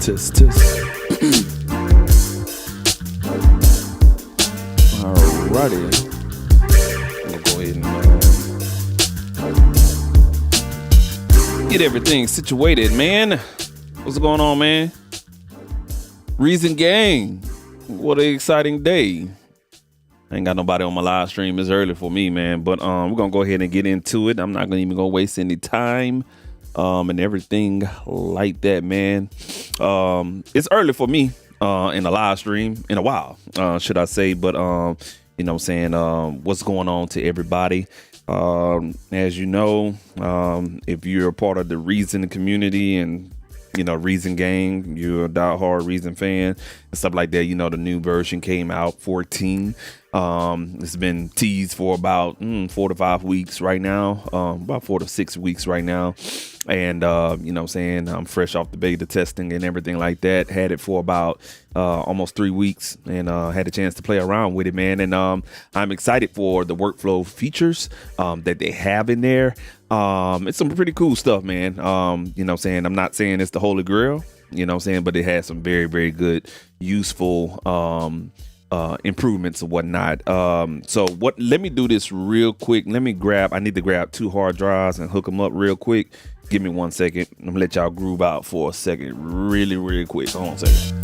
Tisk. Alrighty. I'm gonna go ahead and get everything situated, man. What's going on, man? Reason Gang. What an exciting day. I ain't got nobody on my live stream. It's early for me, man. But we're gonna go ahead and get into it. I'm not gonna even waste any time. And everything like that, man. It's early for me in a live stream in a while, should I say. But, you know what I'm saying, what's going on to everybody? As you know, if you're a part of the Reason community and, you know, Reason Gang, you're a diehard Reason fan and stuff like that, you know, the new version came out, 14. It's been teased for about 4 to 5 weeks right now, about 4 to 6 weeks right now. And, you know what I'm saying, I'm fresh off the beta testing and everything like that. Had it for about almost 3 weeks and had a chance to play around with it, man. And I'm excited for the workflow features that they have in there. It's some pretty cool stuff, man. You know what I'm saying, I'm not saying it's the Holy Grail, you know what I'm saying, but it has some very, very good, useful improvements and whatnot. Let me do this real quick. I need to grab 2 hard drives and hook them up real quick. Give me 1 second. I'm gonna let y'all groove out for a second really, really quick. Hold on a second.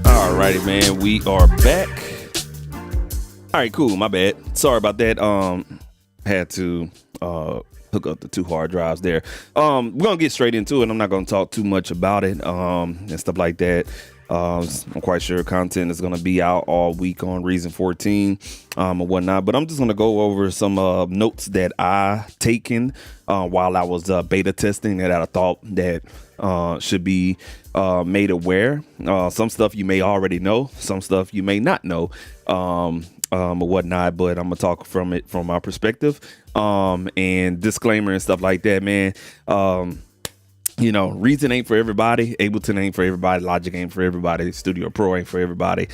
Alrighty, man, we are back. All right, cool. My bad. Sorry about that. Had to hook up the 2 hard drives there. We're gonna get straight into it. I'm not gonna talk too much about it and stuff like that. I'm quite sure content is gonna be out all week on Reason 14 or whatnot. But I'm just gonna go over some notes that I taken while I was beta testing that I thought that should be made aware. Some stuff you may already know, some stuff you may not know, or whatnot, but I'm gonna talk from my perspective, and disclaimer and stuff like that, man. You know, Reason ain't for everybody, Ableton ain't for everybody, Logic ain't for everybody, Studio Pro ain't for everybody,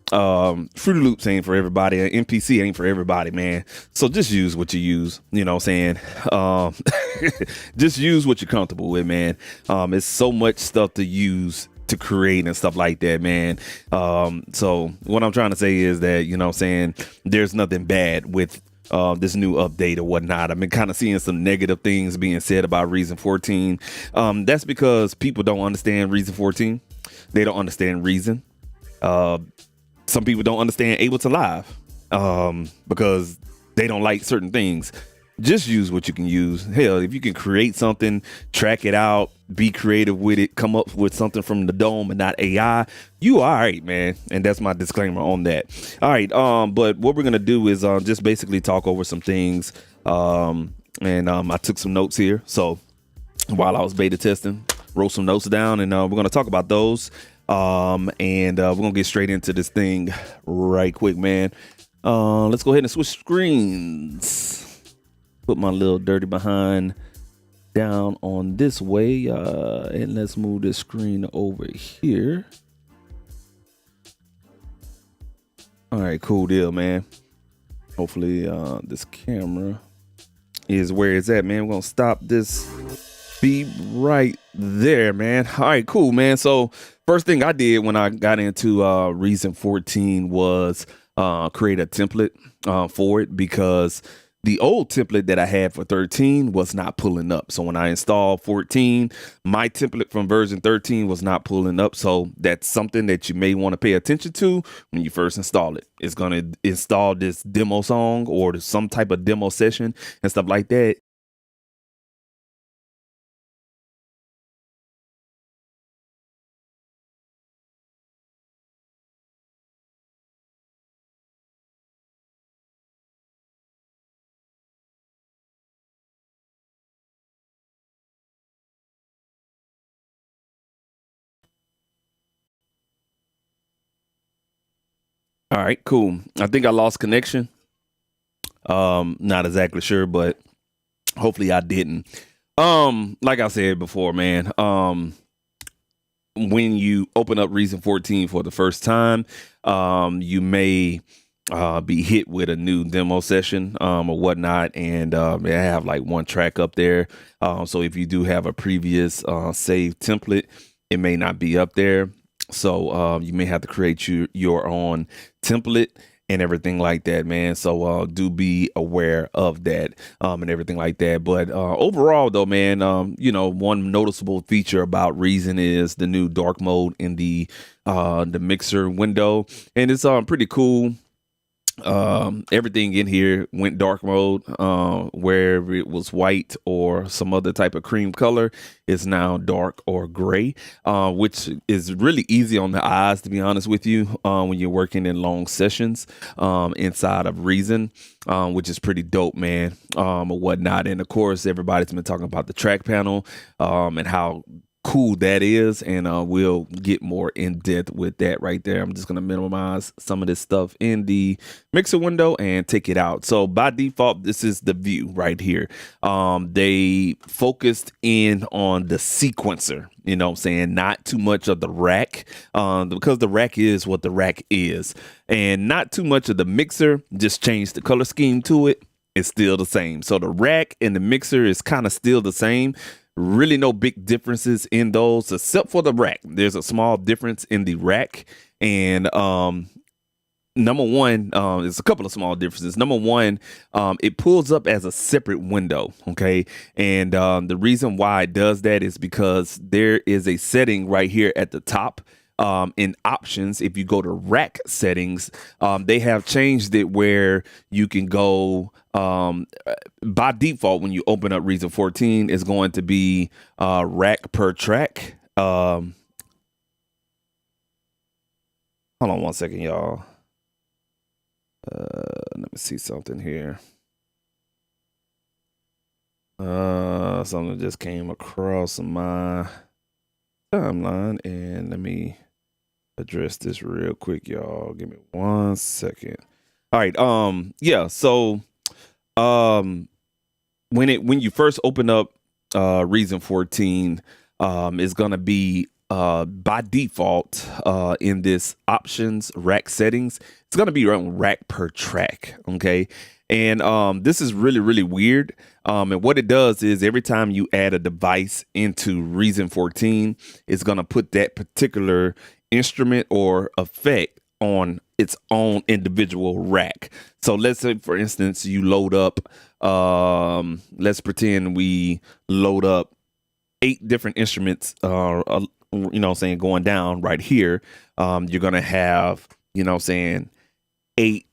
Fruity Loops ain't for everybody, MPC ain't for everybody, man. So just use what you use, you know what I'm saying? Just use what you're comfortable with, man. It's so much stuff to use to create and stuff like that, man. So what I'm trying to say is that, you know what I'm saying, there's nothing bad with this new update or whatnot. I've been kind of seeing some negative things being said about Reason 14. That's because people don't understand Reason 14. They don't understand Reason. Some people don't understand Ableton Live because they don't like certain things. Just use what you can use. Hell, if you can create something, track it out, be creative with it, come up with something from the dome and not AI, you all right, man. And that's my disclaimer on that. All right, but what we're gonna do is just basically talk over some things. And I took some notes here. So while I was beta testing, wrote some notes down, and we're gonna talk about those. And we're gonna get straight into this thing right quick, man. Let's go ahead and switch screens. Put my little dirty behind down on this way, and let's move this screen over here. All right, cool deal, man. Hopefully this camera is where it's at, man. We're gonna stop this beep right there, man. All right, cool, man. So first thing I did when I got into Reason 14 was create a template for it, because the old template that I had for 13 was not pulling up. So when I installed 14, my template from version 13 was not pulling up. So that's something that you may want to pay attention to when you first install it. It's going to install this demo song or some type of demo session and stuff like that. All right, cool. I think I lost connection. Not exactly sure, but hopefully I didn't. Like I said before, man, when you open up Reason 14 for the first time, you may be hit with a new demo session or whatnot, and I have like one track up there. So if you do have a previous saved template, it may not be up there. So you may have to create your own template and everything like that, man. So do be aware of that and everything like that. But overall, though, man, one noticeable feature about Reason is the new dark mode in the mixer window, and it's pretty cool. Everything in here went dark mode. Where it was white or some other type of cream color is now dark or gray, which is really easy on the eyes, to be honest with you, when you're working in long sessions inside of Reason, which is pretty dope, man, or whatnot. And of course, everybody's been talking about the track panel and how cool that is, and we'll get more in depth with that right there. I'm just going to minimize some of this stuff in the mixer window and take it out. So by default, this is the view right here. They focused in on the sequencer, you know what I'm saying, not too much of the rack, because the rack is what the rack is, and not too much of the mixer. Just change the color scheme to it. It's still the same. So the rack and the mixer is kind of still the same. Really no big differences in those, except for the rack. There's a small difference in the rack, and number one, there's a couple of small differences. Number one, it pulls up as a separate window, okay? And the reason why it does that is because there is a setting right here at the top. In options, if you go to rack settings, they have changed it where you can go by default. When you open up Reason 14, it's going to be rack per track. Hold on one second, y'all. Let me see something here. Something just came across my timeline, and let me address this real quick, y'all. Give me 1 second. All right. Yeah. So, when you first open up Reason 14, is gonna be by default in this options rack settings. It's gonna be around rack per track. Okay. And this is really, really weird. And what it does is every time you add a device into Reason 14, it's going to put that particular instrument or effect on its own individual rack. So let's say, for instance, you load up, let's pretend we load up 8 different instruments, you know what I'm saying, going down right here. You're going to have, you know what I'm saying, 8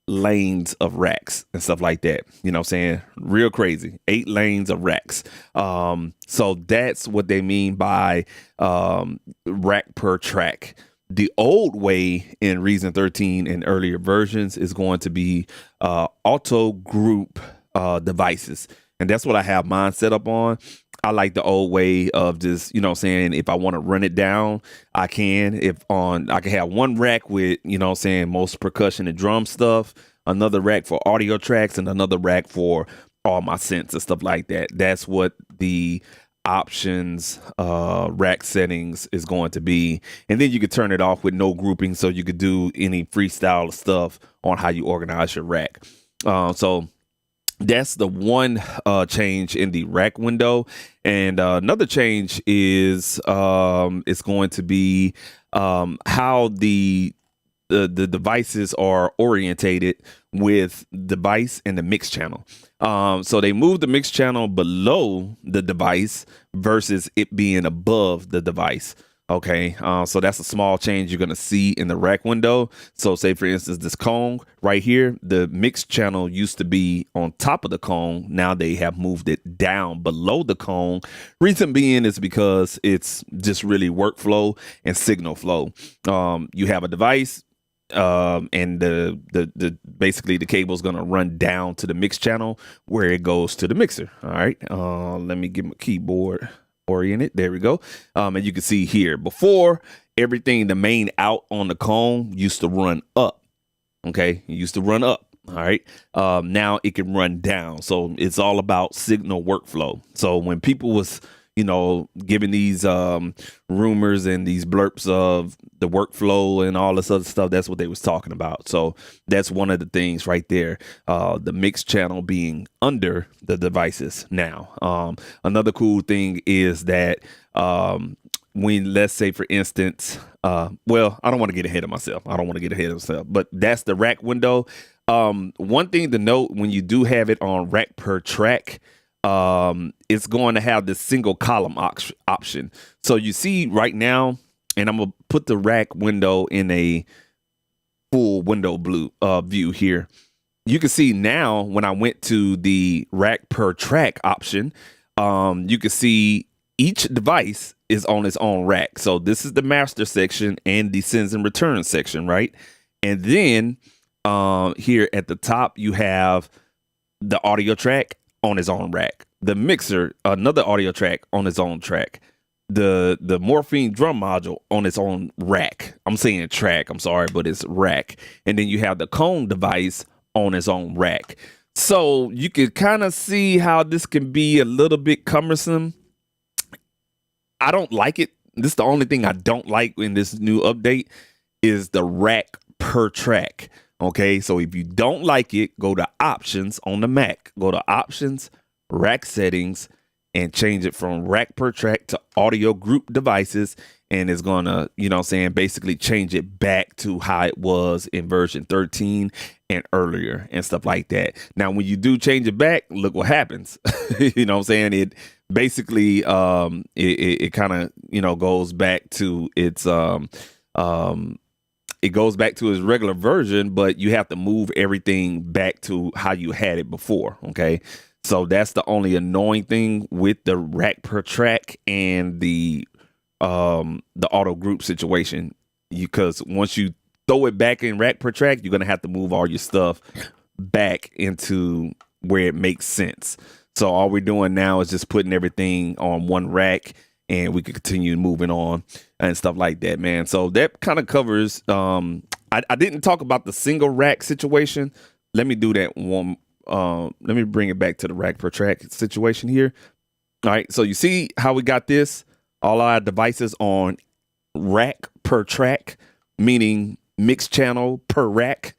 lanes of racks and stuff like that. You know what I'm saying? Real crazy. 8 lanes of racks. So that's what they mean by rack per track. The old way in Reason 13 and earlier versions is going to be auto group devices. And that's what I have mine set up on. I like the old way of just, saying, if I want to run it down, I can. I can have one rack with, saying, most percussion and drum stuff, another rack for audio tracks, and another rack for all my synths and stuff like that. That's what the options rack settings is going to be. And then you could turn it off with no grouping, so you could do any freestyle stuff on how you organize your rack. So that's the one change in the rack window. And another change is it's going to be how the devices are orientated with device and the mix channel. So they moved the mix channel below the device versus it being above the device. Okay, so that's a small change you're going to see in the rack window. So say, for instance, this cone right here, the mix channel used to be on top of the cone. Now they have moved it down below the cone. Reason being is because it's just really workflow and signal flow. You have a device, and the basically the cable is going to run down to the mix channel where it goes to the mixer. All right, let me get my keyboard oriented. There we go. And you can see here, before, everything, the main out on the cone used to run up. Okay, it used to run up. All right, now it can run down. So it's all about signal workflow. So when people was giving these rumors and these blurps of the workflow and all this other stuff, that's what they was talking about. So that's one of the things right there, the mix channel being under the devices now. Another cool thing is that when, let's say, for instance, well, I don't want to get ahead of myself. But that's the rack window. One thing to note, when you do have it on rack per track, it's going to have the single column option. So you see right now, and I'm gonna put the rack window in a full window view here. You can see now when I went to the rack per track option, you can see each device is on its own rack. So this is the master section and the sends and returns section, right? And then here at the top, you have the audio track on its own rack, the mixer, another audio track on its own track, the morphine drum module on its own rack. I'm saying track, I'm sorry, but it's rack. And then you have the cone device on its own rack. So you can kind of see how this can be a little bit cumbersome. I don't like it. This is the only thing I don't like in this new update is the rack per track. Okay, so if you don't like it, go to options on the Mac. Go to options, rack settings, and change it from rack per track to audio group devices. And it's going to, basically change it back to how it was in version 13 and earlier and stuff like that. Now, when you do change it back, look what happens. It basically, it kind of, goes back to its, it goes back to its regular version, but you have to move everything back to how you had it before. Okay. So that's the only annoying thing with the rack per track and the auto group situation, because once you throw it back in rack per track, you're going to have to move all your stuff back into where it makes sense. So all we're doing now is just putting everything on one rack, and we can continue moving on and stuff like that, man. So that kind of covers, I didn't talk about the single rack situation. Let me do that one. Let me bring it back to the rack per track situation here. All right. So you see how we got this, all our devices on rack per track, meaning mix channel per rack.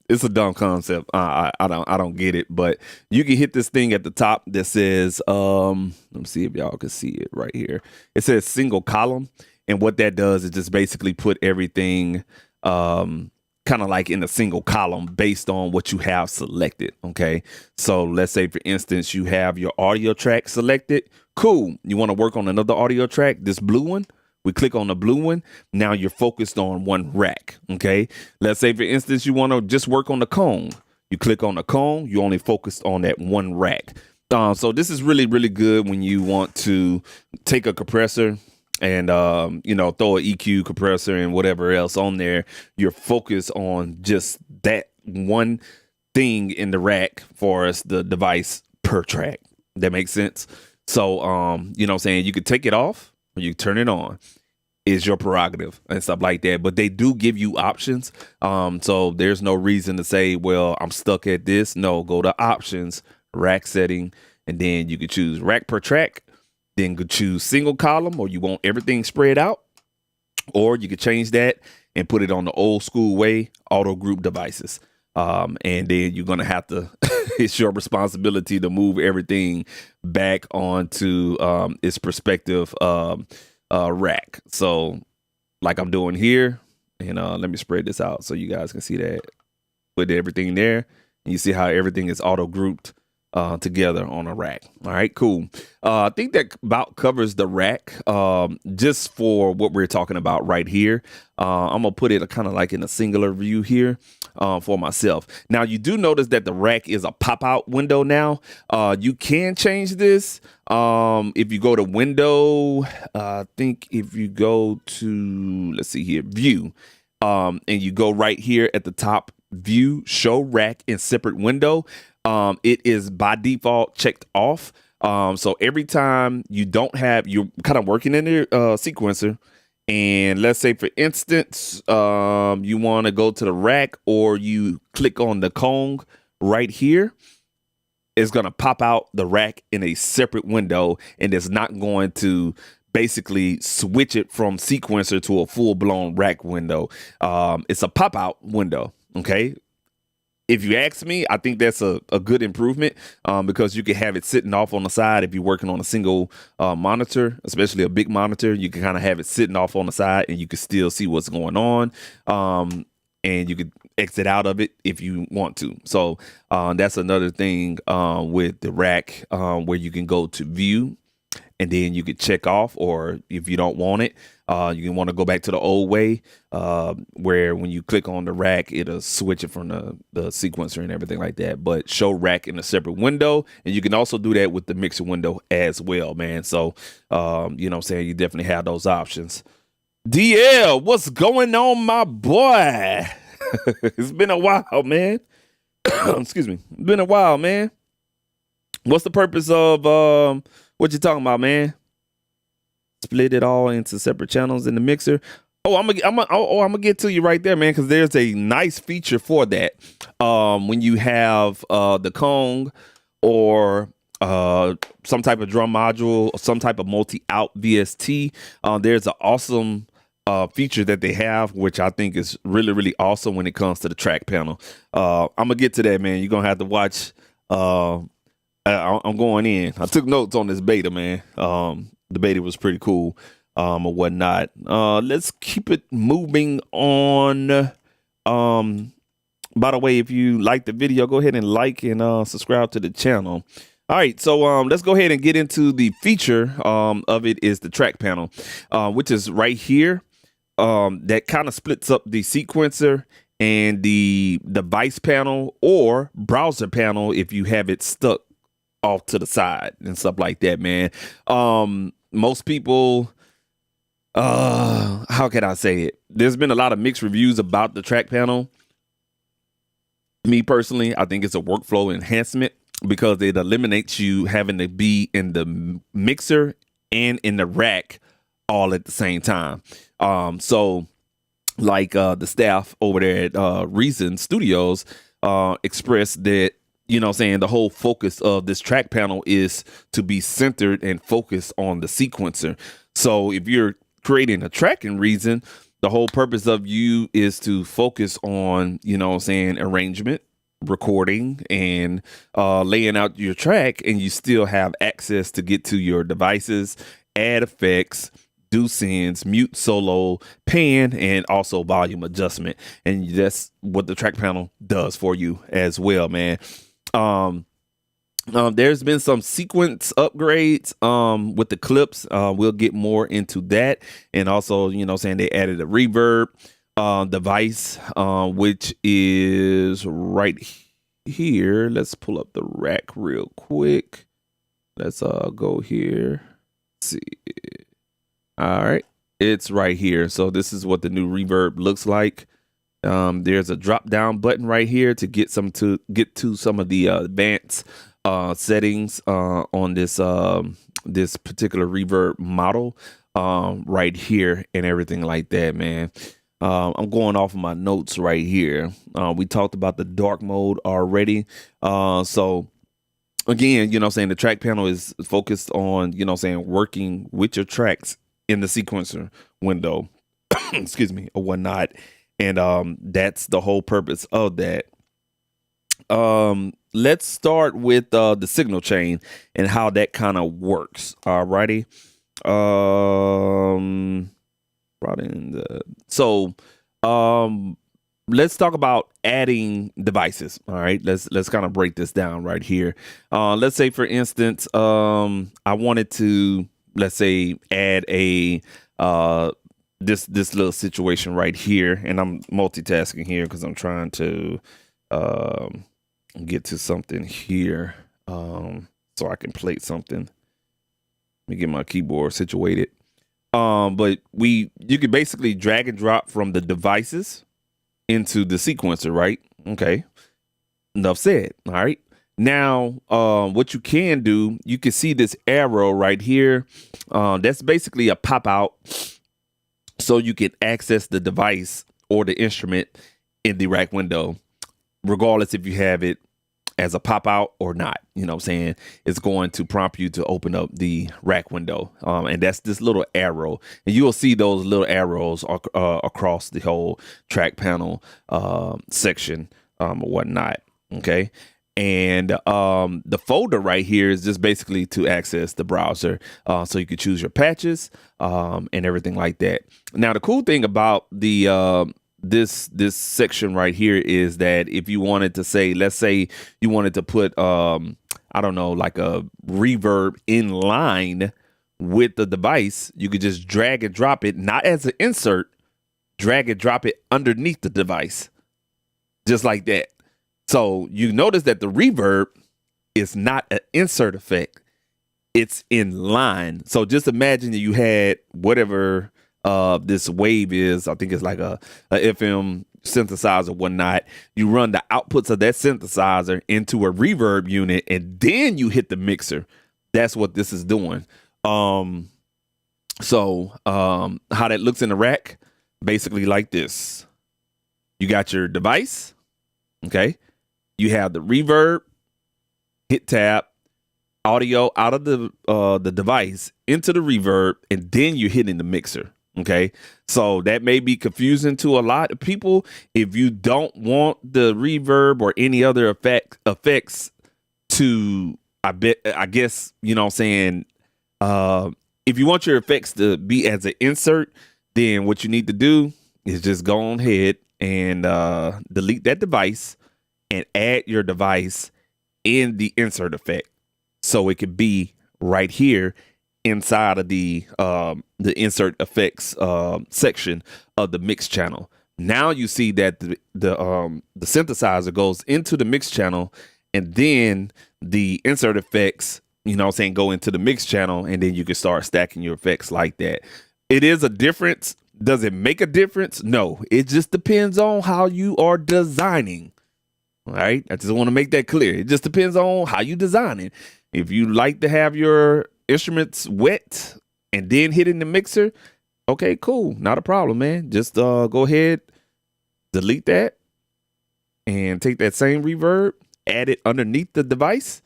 It's a dumb concept. I don't get it, but you can hit this thing at the top that says, let me see if y'all can see it right here. It says single column. And what that does is just basically put everything, kind of like in a single column based on what you have selected. Okay. So let's say, for instance, you have your audio track selected. Cool. You want to work on another audio track, this blue one. We click on the blue one. Now you're focused on one rack. Okay. Let's say, for instance, you want to just work on the cone. You click on the cone. You only focused on that one rack. So this is really, really good when you want to take a compressor and, throw an EQ compressor and whatever else on there. You're focused on just that one thing in the rack for us, the device per track. That makes sense. So, you know what I'm saying? You could take it off or you turn it on. Is your prerogative and stuff like that. But they do give you options. So there's no reason to say, well, I'm stuck at this. No, go to options, rack setting, and then you could choose rack per track. Then you could choose single column, or you want everything spread out. Or you could change that and put it on the old school way, auto group devices. And then you're going to have to, it's your responsibility to move everything back onto its perspective rack. So like I'm doing here, and let me spread this out so you guys can see that. Put everything there, and you see how everything is auto grouped together on a rack. All right, cool. I think that about covers the rack. Just for what we're talking about right here, I'm gonna put it kind of like in a singular view here for myself. Now you do notice that the rack is a pop-out window now. You can change this if you go to window. I think if you go to, let's see here, view, and you go right here at the top, view, show rack in separate window. It is by default checked off. So every time you don't have, you're kind of working in your sequencer, and let's say for instance, you want to go to the rack, or you click on the Kong right here, it's going to pop out the rack in a separate window, and it's not going to basically switch it from sequencer to a full-blown rack window. It's a pop-out window. Okay. If you ask me, I think that's a good improvement because you can have it sitting off on the side. If you're working on a single monitor, especially a big monitor, you can kind of have it sitting off on the side, and you can still see what's going on. And you could exit out of it if you want to. So that's another thing with the rack where you can go to view, and then you could check off, or if you don't want it, you can want to go back to the old way where when you click on the rack, it'll switch it from the sequencer and everything like that. But show rack in a separate window, and you can also do that with the mixer window as well, man. So, you know what I'm saying? You definitely have those options. DL, what's going on, my boy? It's been a while, man. Excuse me. It's been a while, man. What's the purpose of what you talking about, man? Split it all into separate channels in the mixer. Oh, I'm gonna get to you right there, man, because there's a nice feature for that. When you have the Kong or some type of drum module or some type of multi-out VST, there's an awesome feature that they have, which I think is really, really awesome when it comes to the track panel. I'm gonna get to that, man. You're gonna have to watch. I'm going in. I took notes on this beta, man. The beta was pretty cool, or whatnot. Let's keep it moving on. By the way, if you like the video, go ahead and like and subscribe to the channel. All right, so let's go ahead and get into the feature of it. Is the track panel, which is right here. That kind of splits up the sequencer and the device panel or browser panel if you have it stuck off to the side and stuff like that, man. Most people, how can I say it? There's been a lot of mixed reviews about the track panel. Me personally, I think it's a workflow enhancement because it eliminates you having to be in the mixer and in the rack all at the same time. So like the staff over there at Reason Studios expressed that, you know what I'm saying, the whole focus of this track panel is to be centered and focused on the sequencer. So if you're creating a track in Reason, the whole purpose of you is to focus on, you know what I'm saying, arrangement, recording, and laying out your track, and you still have access to get to your devices, add effects, do sends, mute, solo, pan, and also volume adjustment. And that's what the track panel does for you as well, man. There's been some sequence upgrades with the clips. We'll get more into that. And also, you know, saying they added a reverb device, which is right here. Let's pull up the rack real quick. Let's go here. Let's see. All right, it's right here. So this is what the new reverb looks like. There's a drop down button right here to get to some of the advanced settings on this particular reverb model right here and everything like that, man. I'm going off of my notes right here. We talked about the dark mode already. So again, you know what I'm saying, the track panel is focused on, you know what I'm saying, working with your tracks in the sequencer window, excuse me, or whatnot. And that's the whole purpose of that. Let's start with the signal chain and how that kind of works. Alrighty. Let's talk about adding devices. All right, let's kind of break this down right here. Let's say, for instance, I wanted to, let's say, add a this little situation right here, and I'm multitasking here because I'm trying to get to something here so I can plate something. Let me get my keyboard situated. But you could basically drag and drop from the devices into the sequencer, right? Okay. Enough said. All right. Now, what you can do, you can see this arrow right here. That's basically a pop out, so you can access the device or the instrument in the rack window, regardless if you have it as a pop out or not. You know what I'm saying? It's going to prompt you to open up the rack window. And that's this little arrow. And you will see those little arrows across the whole track panel section or whatnot. Okay. And the folder right here is just basically to access the browser. So you could choose your patches and everything like that. Now, the cool thing about the this section right here is that if you wanted to say, let's say you wanted to put I don't know, like a reverb in line with the device, you could just drag and drop it, not as an insert, drag and drop it underneath the device, just like that. So you notice that the reverb is not an insert effect, it's in line. So just imagine that you had whatever this wave is. I think it's like a FM synthesizer or whatnot. You run the outputs of that synthesizer into a reverb unit, and then you hit the mixer. That's what this is doing. How that looks in the rack, basically like this. You got your device, okay? You have the reverb, hit tab, audio out of the device into the reverb, and then you're hitting the mixer. Okay, so that may be confusing to a lot of people. If you don't want the reverb or any other effects to, I guess, you know what I'm saying, if you want your effects to be as an insert, then what you need to do is just go on ahead and delete that device and add your device in the insert effect, so it could be right here inside of the insert effects section of the mix channel. Now you see that the synthesizer goes into the mix channel, and then the insert effects, you know what I'm saying, go into the mix channel, and then you can start stacking your effects like that. It is a difference. Does it make a difference? No, it just depends on how you are designing. All right, I just want to make that clear. It just depends on how you design it. If you like to have your instruments wet and then hitting the mixer, okay, cool, not a problem, man. Just go ahead, delete that, and take that same reverb, add it underneath the device,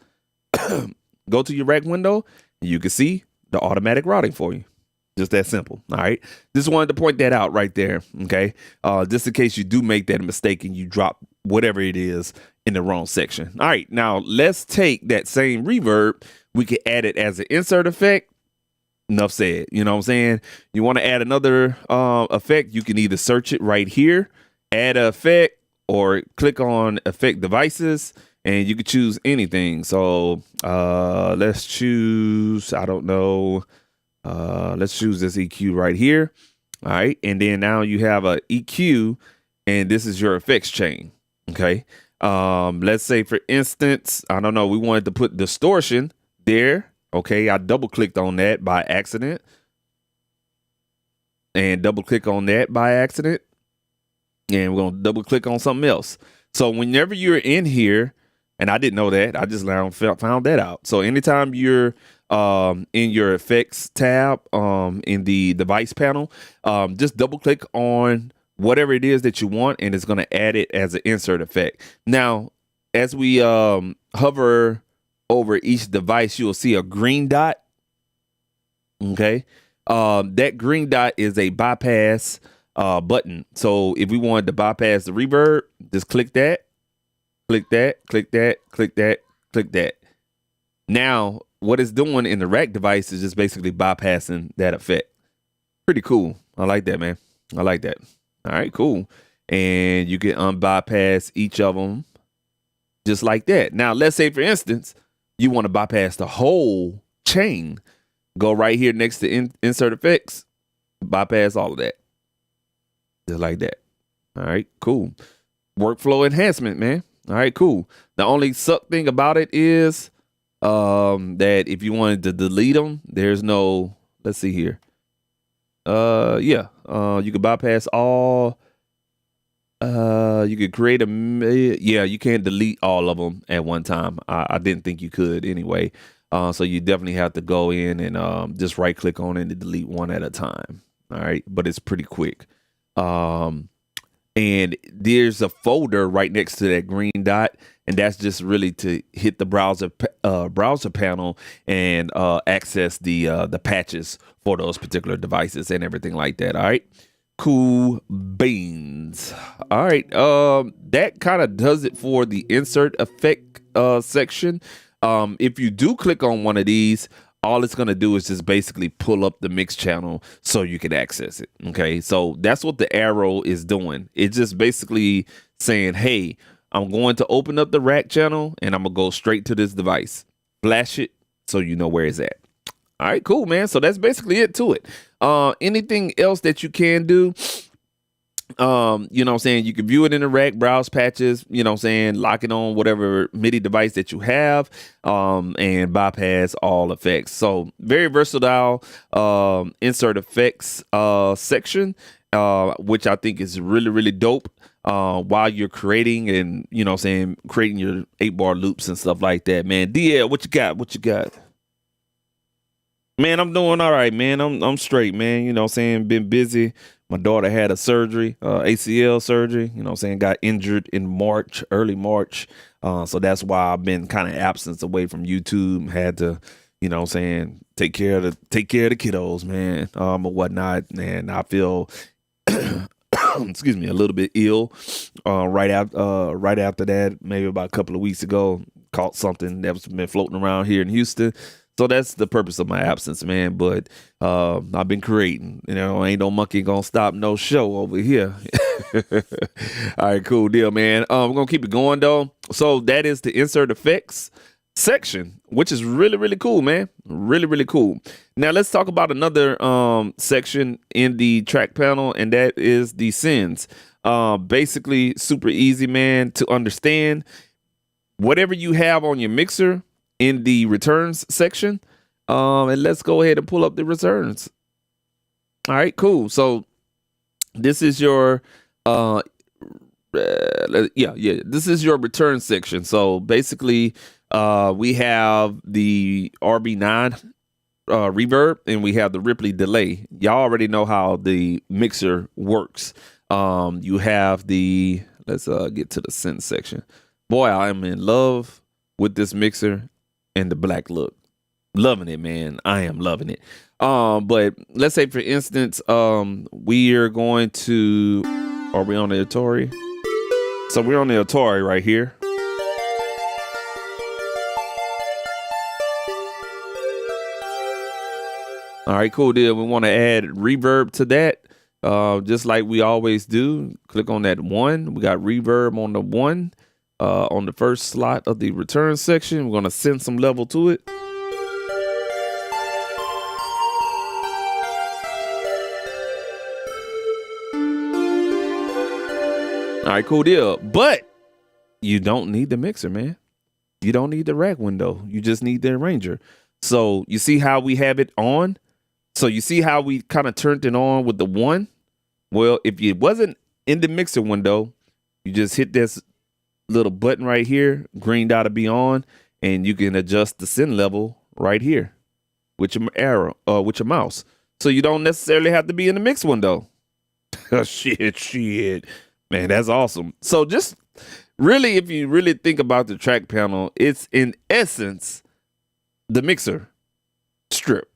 go to your rack window, and you can see the automatic routing for you. Just that simple. All right, just wanted to point that out right there. Okay, just in case you do make that mistake and you drop whatever it is in the wrong section. All right, now let's take that same reverb. We can add it as an insert effect. Enough said. You know what I'm saying? You want to add another effect, you can either search it right here, add an effect, or click on effect devices, and you can choose anything. So let's choose, I don't know, let's choose this EQ right here. All right, and then now you have a EQ, and this is your effects chain. Okay, let's say, for instance, I don't know, we wanted to put distortion there. Okay, I double clicked on that by accident, and double click on that by accident, and we're gonna double click on something else. So whenever you're in here And I didn't know that. I just found that out. So anytime you're in your effects tab in the device panel, just double click on whatever it is that you want, and it's going to add it as an insert effect. Now, as we hover over each device, you'll see a green dot. Okay. That green dot is a bypass button. So if we wanted to bypass the reverb, just click that, click that, click that, click that, click that. Now, what it's doing in the rack device is just basically bypassing that effect. Pretty cool. I like that, man. I like that. All right, cool. And you can unbypass each of them just like that. Now, let's say, for instance, you want to bypass the whole chain. Go right here next to insert effects, bypass all of that. Just like that. All right, cool. Workflow enhancement, man. All right, cool. The only suck thing about it is that if you wanted to delete them, there's no, let's see here. You could bypass all. You could create you can't delete all of them at one time. I didn't think you could anyway. So you definitely have to go in and just right click on it and delete one at a time. All right. But it's pretty quick. And there's a folder right next to that green dot. And that's just really to hit the browser panel and access the patches for those particular devices and everything like that. All right. Cool beans. All right. That kind of does it for the insert effect section. If you do click on one of these, all it's going to do is just basically pull up the mix channel so you can access it. Okay. So that's what the arrow is doing. It's just basically saying, hey, I'm going to open up the rack channel and I'm going to go straight to this device. Flash it so you know where it's at. All right, cool, man. So that's basically it to it. Anything else that you can do? You know what I'm saying? You can view it in the rack, browse patches, you know what I'm saying? Lock it on whatever MIDI device that you have, and bypass all effects. So very versatile, insert effects, section, which I think is really, really dope. While you're creating and, you know what I'm saying, creating your 8-bar loops and stuff like that, man. DL, what you got? What you got? Man, I'm doing all right, man. I'm straight, man. You know what I'm saying? Been busy. My daughter had a surgery, ACL surgery. You know what I'm saying? Got injured in March, early March. So that's why I've been kind of absent away from YouTube. Had to, you know what I'm saying, take care of the kiddos, man, or whatnot. And I feel excuse me, a little bit ill right after that, maybe about a couple of weeks ago. Caught something that's been floating around here in Houston. So that's the purpose of my absence, man. But I've been creating. You know, ain't no monkey gonna stop no show over here. All right, cool deal, man. We're gonna keep it going though. So that is the insert effects section, which is really, really cool, man. Really, really cool. Now let's talk about another section in the track panel, and that is the sends. Basically super easy, man, to understand. Whatever you have on your mixer in the returns section, and let's go ahead and pull up the returns. All right, cool. So this is your this is your return section. So basically we have the RB9 reverb, and we have the Ripley delay. Y'all already know how the mixer works. You have the, let's get to the synth section. Boy, I am in love with this mixer and the black look. Loving it, man. I am loving it. But let's say, for instance, we are going to, are we on the Atari? So we're on the Atari right here. All right, cool deal. We want to add reverb to that, just like we always do. Click on that one. We got reverb on the one, on the first slot of the return section. We're going to send some level to it. All right, cool deal. But you don't need the mixer, man. You don't need the rack window. You just need the arranger. So you see how we have it on? So you see how we kind of turned it on with the one? Well, if it wasn't in the mixer window, you just hit this little button right here, green dot to be on, and you can adjust the send level right here with your arrow, with your mouse. So you don't necessarily have to be in the mix window. Shit. Man, that's awesome. So just really, if you really think about the track panel, it's in essence the mixer strip.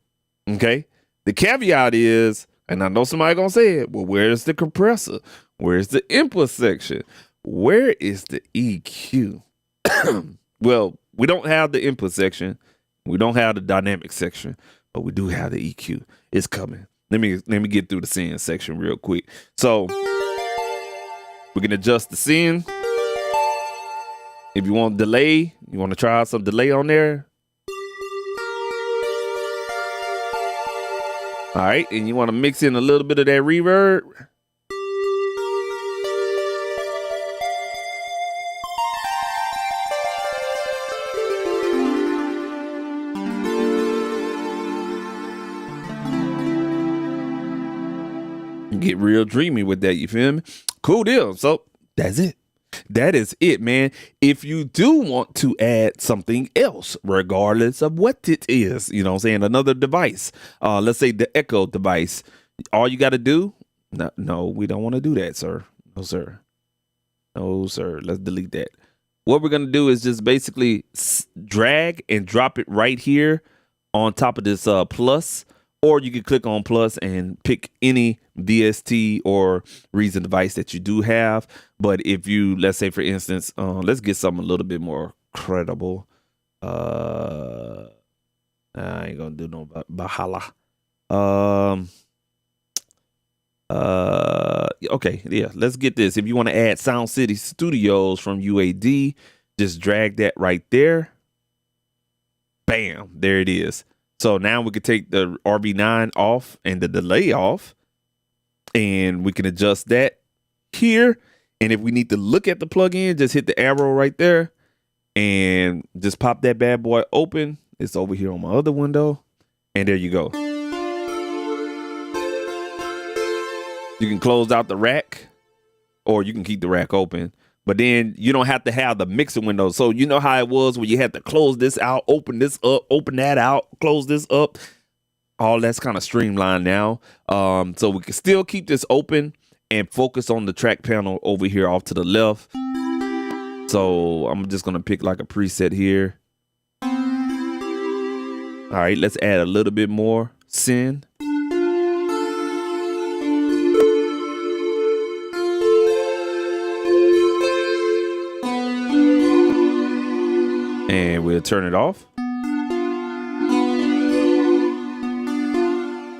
Okay. The caveat is, and I know somebody gonna say it, well, where's the compressor? Where's the input section? Where is the EQ? Well, we don't have the input section. We don't have the dynamic section, but we do have the EQ. It's coming. Let me get through the send section real quick. So we can adjust the send. If you want delay, you want to try out some delay on there. All right, and you want to mix in a little bit of that reverb. Get real dreamy with that, you feel me? Cool deal. So that's it. That is it, man. If you do want to add something else, regardless of what it is, you know what I'm saying, another device, let's say the Echo device, all you got to do, no, we don't want to do that, sir. No, sir. No, sir. Let's delete that. What we're going to do is just basically drag and drop it right here on top of this plus. Or you can click on plus and pick any VST or Reason device that you do have. But if you, let's say, for instance, let's get something a little bit more credible. I ain't going to do no Bahala. Okay, yeah, let's get this. If you want to add Sound City Studios from UAD, just drag that right there. Bam, there it is. So now we can take the RB9 off and the delay off, and we can adjust that here. And if we need to look at the plugin, just hit the arrow right there and just pop that bad boy open. It's over here on my other window. And there you go. You can close out the rack, or you can keep the rack open. But then you don't have to have the mixer window. So you know how it was where you had to close this out, open this up, open that out, close this up. All that's kind of streamlined now. So we can still keep this open and focus on the track panel over here off to the left. So I'm just going to pick like a preset here. All right, let's add a little bit more send. And we'll turn it off.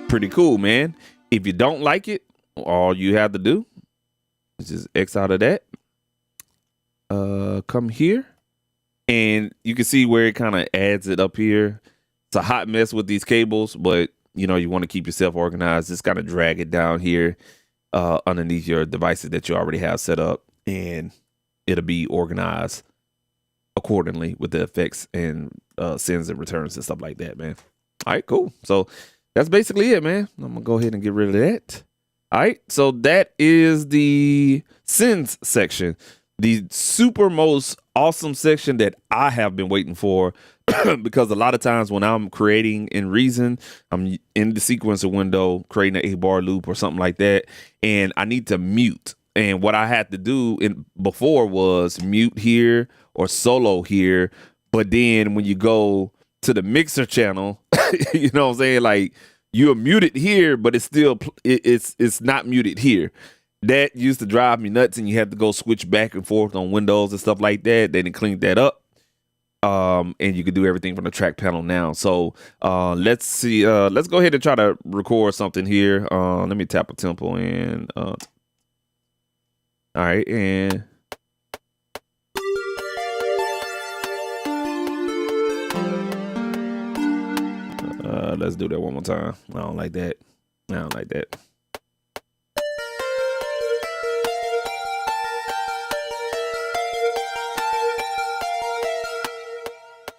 Pretty cool, man. If you don't like it, all you have to do is just X out of that. Come here. And you can see where it kind of adds it up here. It's a hot mess with these cables, but you know, you want to keep yourself organized. Just kind of drag it down here underneath your devices that you already have set up, and it'll be organized accordingly with the effects and sends and returns and stuff like that, man. All right, cool. So that's basically it, man. I'm gonna go ahead and get rid of that. All right, so that is the sends section, the super most awesome section that I have been waiting for. Because a lot of times when I'm creating in Reason, I'm in the sequencer window creating an 8-bar loop or something like that, and I need to mute. And what I had to do before was mute here or solo here. But then when you go to the mixer channel, you know what I'm saying? Like, you're muted here, but it's still, it's not muted here. That used to drive me nuts, and you had to go switch back and forth on windows and stuff like that. They didn't clean that up. And you can do everything from the track panel now. So let's see. Let's go ahead and try to record something here. Let me tap a tempo in. All right, and let's do that one more time. I don't like that. I don't like that.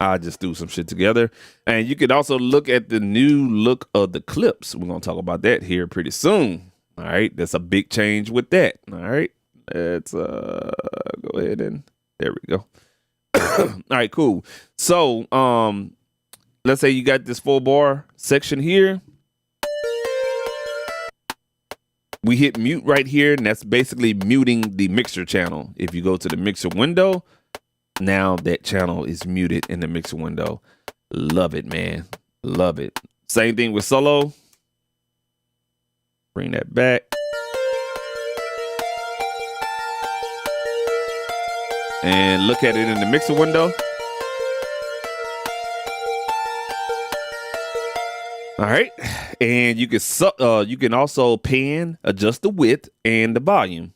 I just threw some shit together. And you could also look at the new look of the clips. We're going to talk about that here pretty soon. All right, that's a big change with that. All right. Let's go ahead and There we go. All right, cool. So let's say you got this 4-bar section here. We hit mute right here, and that's basically muting the mixer channel. If you go to the mixer window, now that channel is muted in the mixer window. Love it, man. Love it. Same thing with solo. Bring that back. And look at it in the mixer window. All right, and you can also pan, adjust the width and the volume.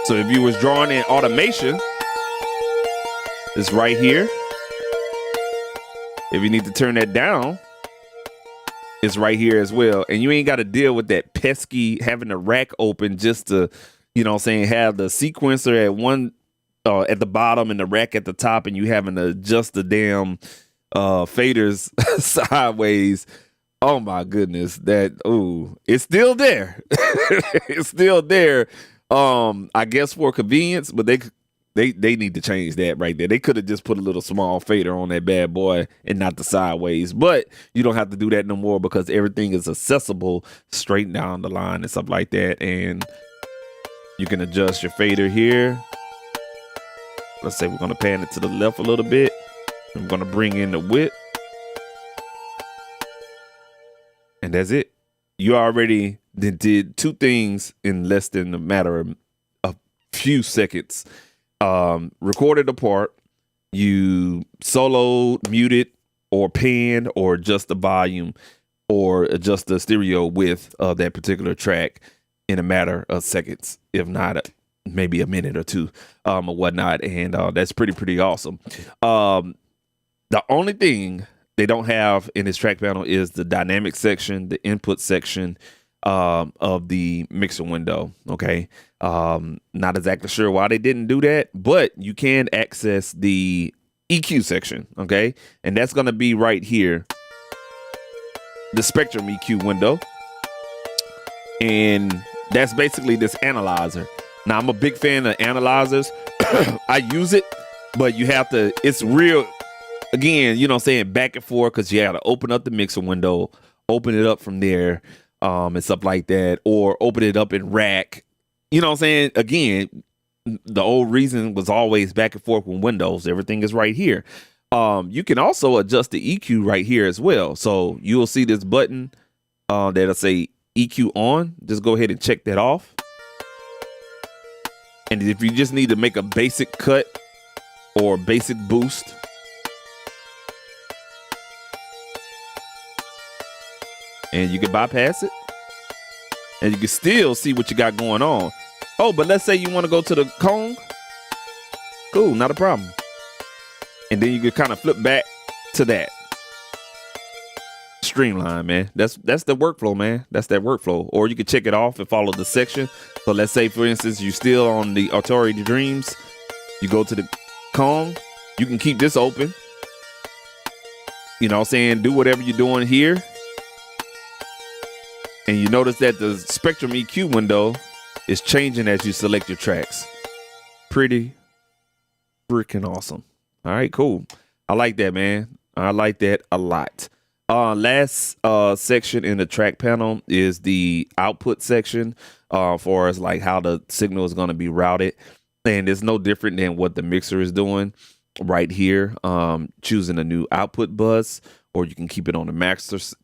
So if you was drawing in automation, it's right here. If you need to turn that down, it's right here as well. And you ain't got to deal with that pesky having the rack open just to, you know what I'm saying, have the sequencer at one at the bottom and the rack at the top, and you having to adjust the damn faders sideways. Oh my goodness, it's still there. It's still there. I guess for convenience, but they need to change that right there. They could have just put a little small fader on that bad boy and not the sideways, but you don't have to do that no more because everything is accessible straight down the line and stuff like that. And you can adjust your fader here. Let's say we're going to pan it to the left a little bit. I'm going to bring in the width. And that's it. You already did two things in less than a matter of a few seconds. Recorded a part, you soloed, muted, or panned, or adjust the volume, or adjust the stereo width of that particular track in a matter of seconds, if not maybe a minute or two, or whatnot. And that's pretty awesome. The only thing they don't have in this track panel is the dynamic section, the input section of the mixer window. Okay. Not exactly sure why they didn't do that, but you can access the EQ section. Okay. And that's going to be right here, the Spectrum EQ window. And that's basically this analyzer. Now, I'm a big fan of analyzers. I use it, but you have to, it's real, again, you know what I'm saying, back and forth, because you have to open up the mixer window, open it up from there, and stuff like that, or open it up in rack. You know what I'm saying? Again, the old reason was always back and forth with Windows. Everything is right here. You can also adjust the EQ right here as well. So you'll see this button that'll say EQ on. Just go ahead and check that off. And if you just need to make a basic cut or basic boost, and you can bypass it, and you can still see what you got going on. Oh, but let's say you want to go to the cone. Cool, not a problem. And then you can kind of flip back to that. Streamline, man. That's the workflow, man. That's that workflow. Or you can check it off and follow the section. So let's say, for instance, you're still on the Atari Dreams. You go to the cone. You can keep this open. You know what I'm saying? Do whatever you're doing here. And you notice that the Spectrum EQ window is changing as you select your tracks. Pretty freaking awesome. All right, cool. I like that, man. I like that a lot. Last section in the track panel is the output section, for as like how the signal is going to be routed. And it's no different than what the mixer is doing right here. Choosing a new output bus, or you can keep it on the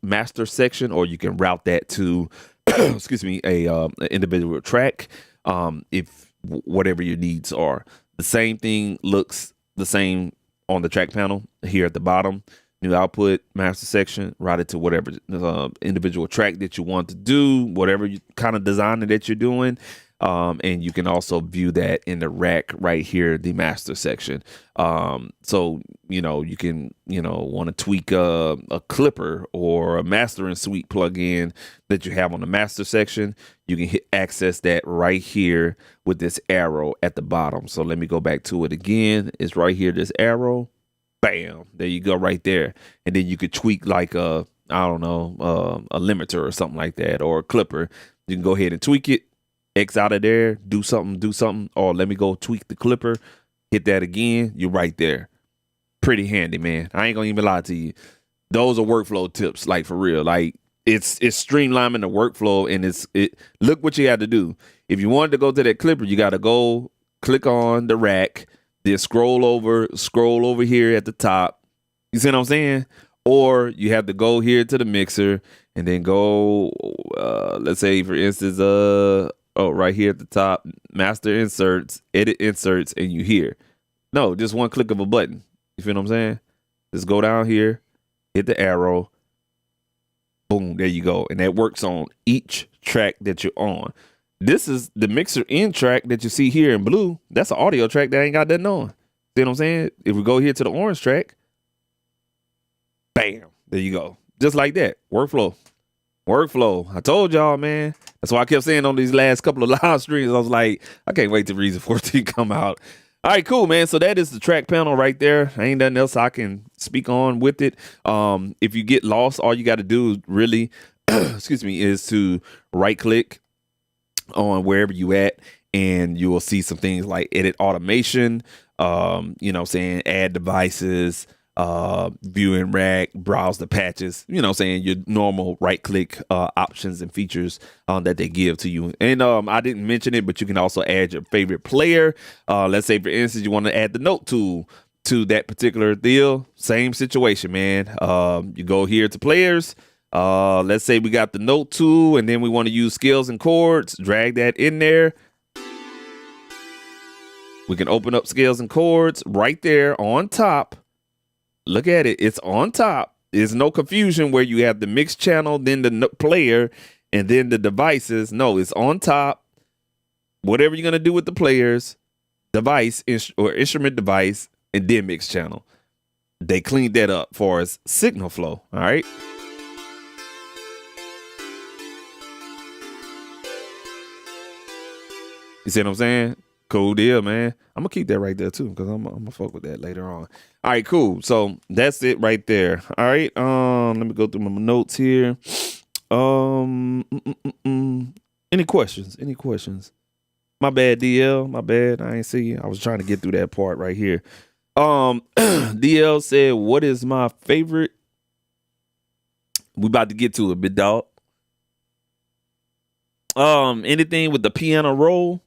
master section, or you can route that to, excuse me, an individual track. If whatever your needs are. The same thing looks the same on the track panel here at the bottom. New output, master section, routed to whatever individual track that you want to do, whatever kind of design that you're doing. And you can also view that in the rack right here, the master section. So, you can, want to tweak a clipper or a mastering suite plugin that you have on the master section. You can access that right here with this arrow at the bottom. So let me go back to it again. It's right here, this arrow. Bam, there you go right there. And then you could tweak like a limiter or something like that, or a clipper. You can go ahead and tweak it X out of there, do something, or let me go tweak the clipper, hit that again, you're right there. Pretty handy, man. I ain't gonna even lie to you. Those are workflow tips, like for real. Like it's streamlining the workflow, and it. Look what you had to do. If you wanted to go to that clipper, you got to go click on the rack, then scroll over here at the top. You see what I'm saying? Or you have to go here to the mixer and then go. Let's say, for instance, right here at the top, master inserts, edit inserts, and you here. No, just one click of a button. You feel what I'm saying? Just go down here, hit the arrow, boom, there you go. And that works on each track that you're on. This is the mixer in track that you see here in blue. That's an audio track that ain't got nothing on. See what I'm saying? If we go here to the orange track, bam, there you go. Just like that. Workflow. I told y'all, man. That's why I kept saying on these last couple of live streams, I was like, I can't wait till Reason 14 come out. All right, cool, man. So that is the track panel right there. Ain't nothing else I can speak on with it. If you get lost, all you got to do is really, excuse me, is to right click on wherever you at, and you will see some things like edit automation, saying add devices, view and rack, browse the patches, saying your normal right click options and features that they give to you. And I didn't mention it, but you can also add your favorite player. Let's say, for instance, you want to add the note tool to that particular deal. Same situation, man. You go here to players. Let's say we got the note tool, and then we want to use scales and chords. Drag that in there. We can open up scales and chords right there on top. Look at it. It's on top. There's no confusion where you have the mix channel, then the player, and then the devices. No, it's on top. Whatever you're going to do with the players, device or instrument device, and then mix channel. They cleaned that up for us. Signal flow. All right. You see what I'm saying? Cool deal, man. I'm gonna keep that right there too, because I'm gonna fuck with that later on. All right, cool. So that's it right there. All right. Let me go through my notes here. Any questions? My bad, DL. My bad. I ain't see you. I was trying to get through that part right here. DL said, "What is my favorite?" We about to get to it, big dog. Anything with the piano roll?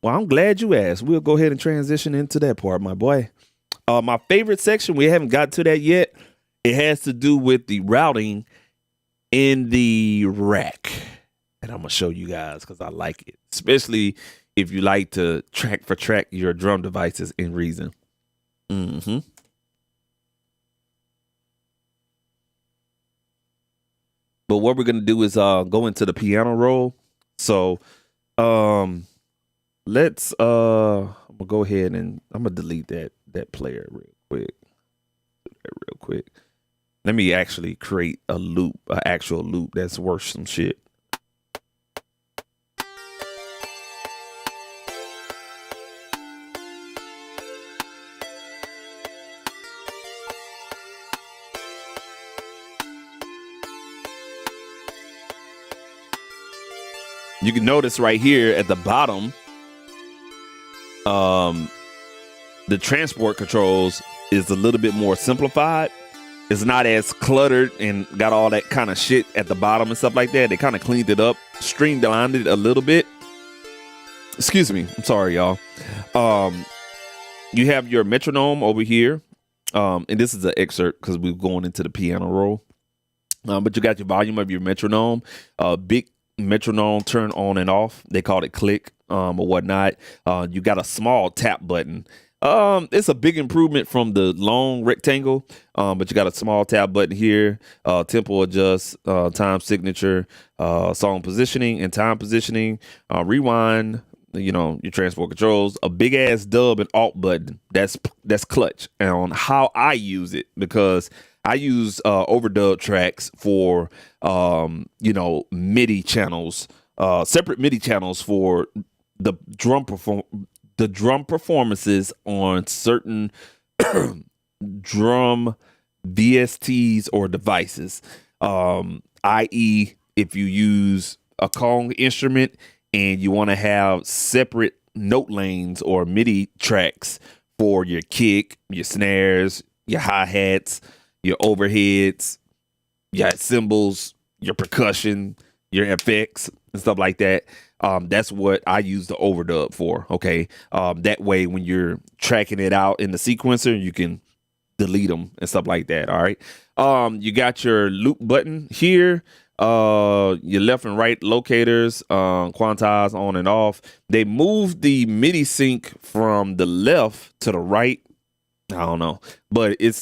Well, I'm glad you asked. We'll go ahead and transition into that part, my boy. My favorite section, we haven't got to that yet. It has to do with the routing in the rack. And I'm going to show you guys because I like it, especially if you like to track for track your drum devices in Reason. But what we're going to do is go into the piano roll. So, let's I'm gonna go ahead and I'm gonna delete that player real quick. Let me actually create a loop, an actual loop that's worth some shit. You can notice right here at the bottom, the transport controls is a little bit more simplified. It's not as cluttered and got all that kind of shit at the bottom and stuff like that. They kind of cleaned it up, streamlined it a little bit. Excuse me. I'm sorry, y'all. You have your metronome over here. And this is an excerpt because we're going into the piano roll. But you got your volume of your metronome, big metronome turn on and off. They call it click or whatnot. You got a small tap button. It's a big improvement from the long rectangle, but you got a small tap button here. Tempo adjust, time signature, song positioning and time positioning, rewind, your transport controls, a big ass dub and alt button. That's clutch on how I use it, because I use overdub tracks for MIDI channels, separate MIDI channels for the drum performances on certain drum VSTs or devices. I.e., if you use a Kong instrument and you want to have separate note lanes or MIDI tracks for your kick, your snares, your hi-hats, your overheads, your cymbals, your percussion, your effects, and stuff like that. That's what I use the overdub for. Okay. That way, when you're tracking it out in the sequencer, you can delete them and stuff like that. All right. You got your loop button here. Your left and right locators, quantize on and off. They moved the MIDI sync from the left to the right. I don't know, but it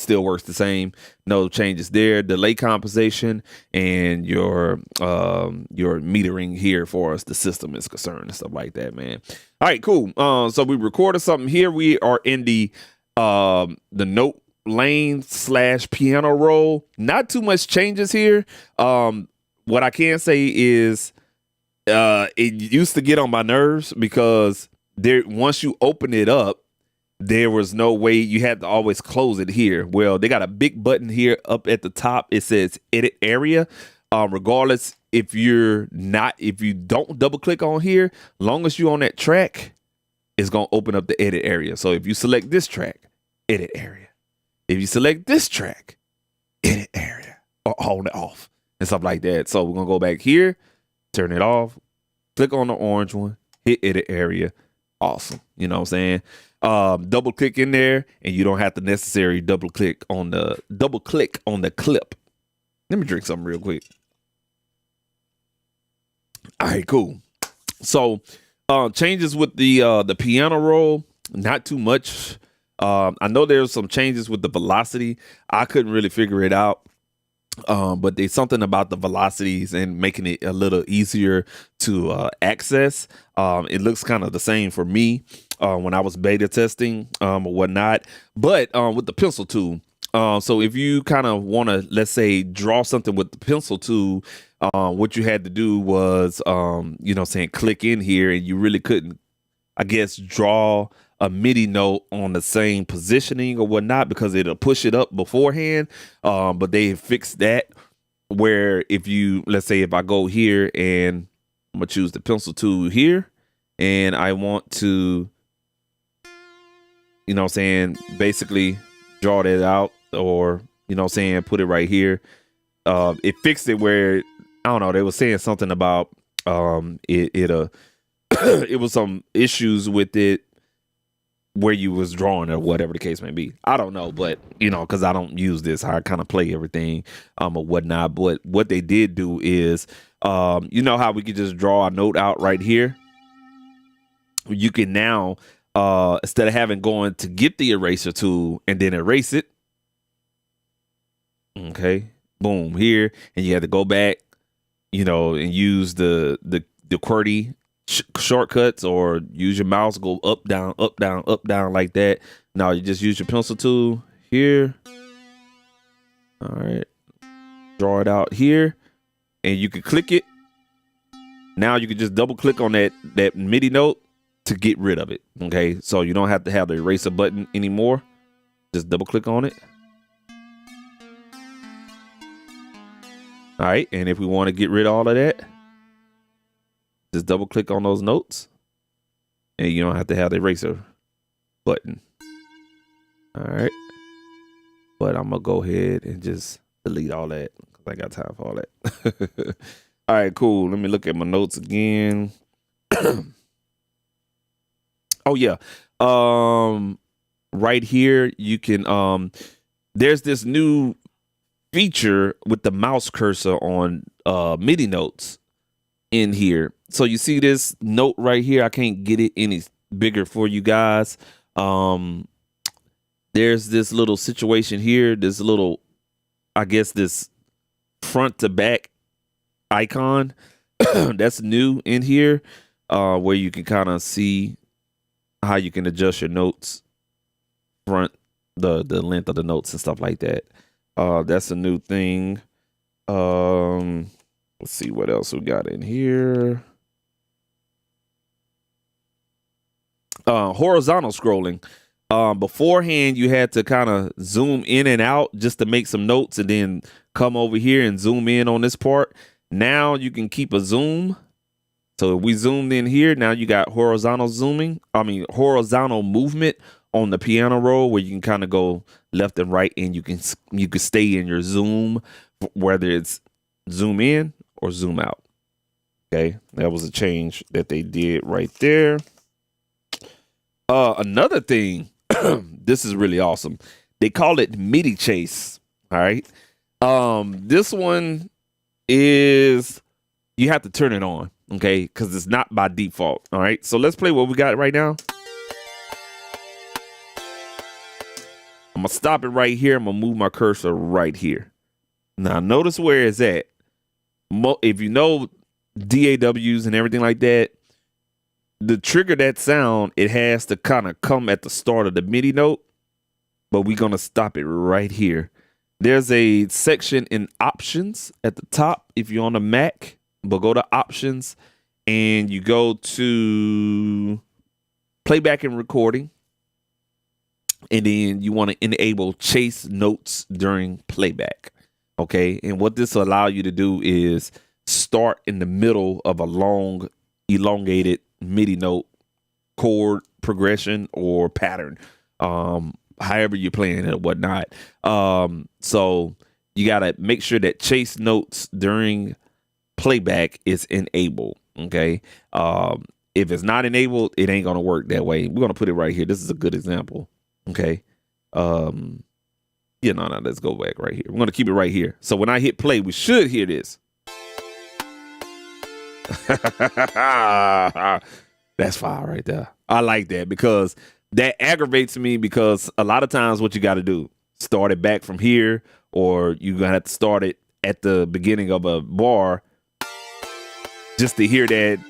still works the same. No changes there. Delay compensation and your metering here for us the system is concerned and stuff like that, man. All right, cool. So we recorded something here. We are in the note lane / piano roll. Not too much changes here. What I can say is it used to get on my nerves because once you open it up, there was no way, you had to always close it here. Well, they got a big button here up at the top. It says edit area. Regardless if you don't double click on here, long as you're on that track, it's going to open up the edit area. So if you select this track, edit area. If you select this track, edit area, or hold it off and stuff like that. So we're going to go back here, turn it off, click on the orange one, hit edit area. Awesome. You know what I'm saying? Double click in there and you don't have to necessarily double click on the clip. Let me drink something real quick. All right, cool. So changes with the piano roll, not too much. I know there's some changes with the velocity. I couldn't really figure it out. But there's something about the velocities and making it a little easier to access. It looks kind of the same for me when I was beta testing or whatnot. But with the pencil tool, so if you kind of want to, let's say, draw something with the pencil tool, what you had to do was, click in here, and you really couldn't, I guess, draw a MIDI note on the same positioning or whatnot because it'll push it up beforehand. But they fixed that where let's say if I go here and I'm gonna choose the pencil tool here and I want to, basically draw that out or, put it right here. It fixed it where, I don't know, they were saying something about it was some issues with it where you was drawing or whatever the case may be. I don't know, but because I don't use this, I kind of play everything or whatnot. But what they did do is, how we could just draw a note out right here. You can now, instead of having going to get the eraser tool and then erase it, okay, boom, here, and you have to go back, and use the QWERTY shortcuts or use your mouse, go up, down, up, down, up, down like that. Now you just use your pencil tool here. All right, draw it out here, and you can click it. Now you can just double click on that MIDI note to get rid of it. Okay, so you don't have to have the eraser button anymore. Just double click on it. All right, and if we want to get rid of all of that, just double click on those notes and you don't have to have the eraser button. All right. But I'm going to go ahead and just delete all that because I got time for all that. All right, cool. Let me look at my notes again. Oh, yeah. Right here, you can, there's this new feature with the mouse cursor on MIDI notes in here. So you see this note right here. I can't get it any bigger for you guys. There's this little situation here. This little, I guess, this front to back icon that's new in here, where you can kind of see how you can adjust your notes, the length of the notes and stuff like that. That's a new thing. Let's see what else we got in here. Horizontal scrolling. Beforehand, you had to kind of zoom in and out just to make some notes and then come over here and zoom in on this part. Now you can keep a zoom. So if we zoomed in here, now you got horizontal movement on the piano roll, where you can kind of go left and right, and you can stay in your zoom, whether it's zoom in or zoom out. Okay, that was a change that they did right there. Another thing, this is really awesome. They call it MIDI chase. All right. This one is, you have to turn it on, okay, because it's not by default. All right, so let's play what we got right now. I'm gonna stop it right here. I'm gonna move my cursor right here. Now notice where it's at. If you know DAWs and everything like that, the trigger that sound, it has to kind of come at the start of the MIDI note, but we're gonna stop it right here. There's a section in options at the top if you're on a Mac, but go to options and you go to playback and recording, and then you want to enable chase notes during playback. Okay, and what this will allow you to do is start in the middle of a long elongated MIDI note chord progression or pattern, however you're playing it or whatnot. So you got to make sure that chase notes during playback is enabled. Okay, if it's not enabled, it ain't gonna work that way. We're gonna put it right here. This is a good example. Okay, yeah, no, let's go back right here. We're gonna keep it right here. So when I hit play, we should hear this. That's fire right there. I like that, because that aggravates me, because a lot of times what you got to do, start it back from here, or you're gonna have to start it at the beginning of a bar just to hear that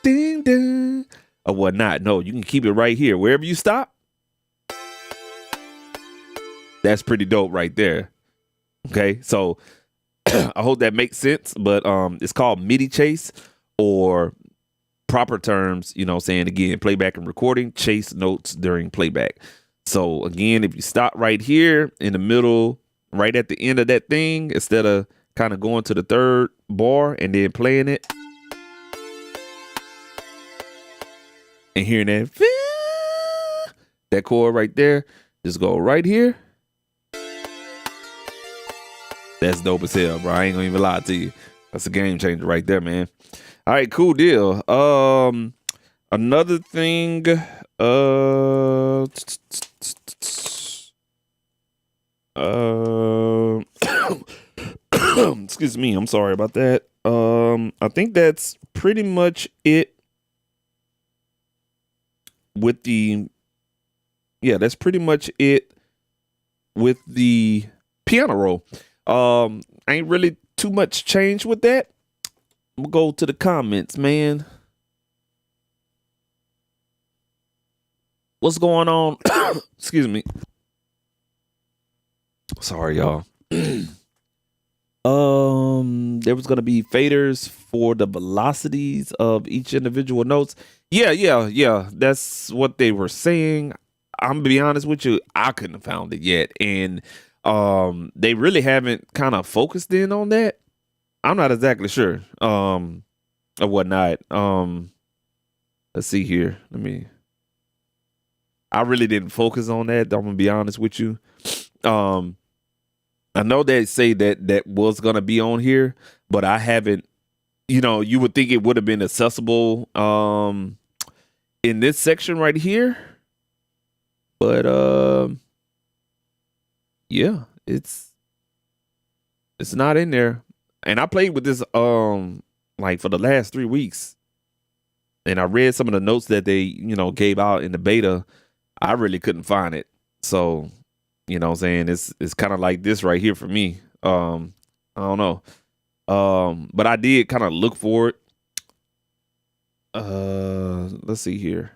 ding ding or whatnot. No, you can keep it right here. Wherever you stop, that's pretty dope right there. Okay, so I hope that makes sense, but it's called MIDI chase, or proper terms, you know, saying again, playback and recording, chase notes during playback. So again, if you stop right here in the middle, right at the end of that thing, instead of kind of going to the third bar and then playing it and hearing that chord right there, just go right here. That's dope as hell, bro. I ain't gonna even lie to you. That's a game changer right there, man. All right, cool deal. Another thing, excuse me, I'm sorry about that. I think that's pretty much it with the, yeah, that's pretty much it with the piano roll. Ain't really too much change with that. We'll go to the comments, man. What's going on? Excuse me. Sorry, y'all. There was gonna be faders for the velocities of each individual notes. Yeah. That's what they were saying. I'm gonna be honest with you, I couldn't have found it yet, and they really haven't kind of focused in on that. I'm not exactly sure or whatnot. Let's see here. I really didn't focus on that. I'm gonna be honest with you. I know they say that was gonna be on here, but I haven't. You know, you would think it would have been accessible in this section right here, but yeah, it's not in there. And I played with this like for the last 3 weeks, and I read some of the notes that they, you know, gave out in the beta. I really couldn't find it. So, you know what I'm saying, it's kind of like this right here for me. I don't know. But I did kind of look for it. Let's see here.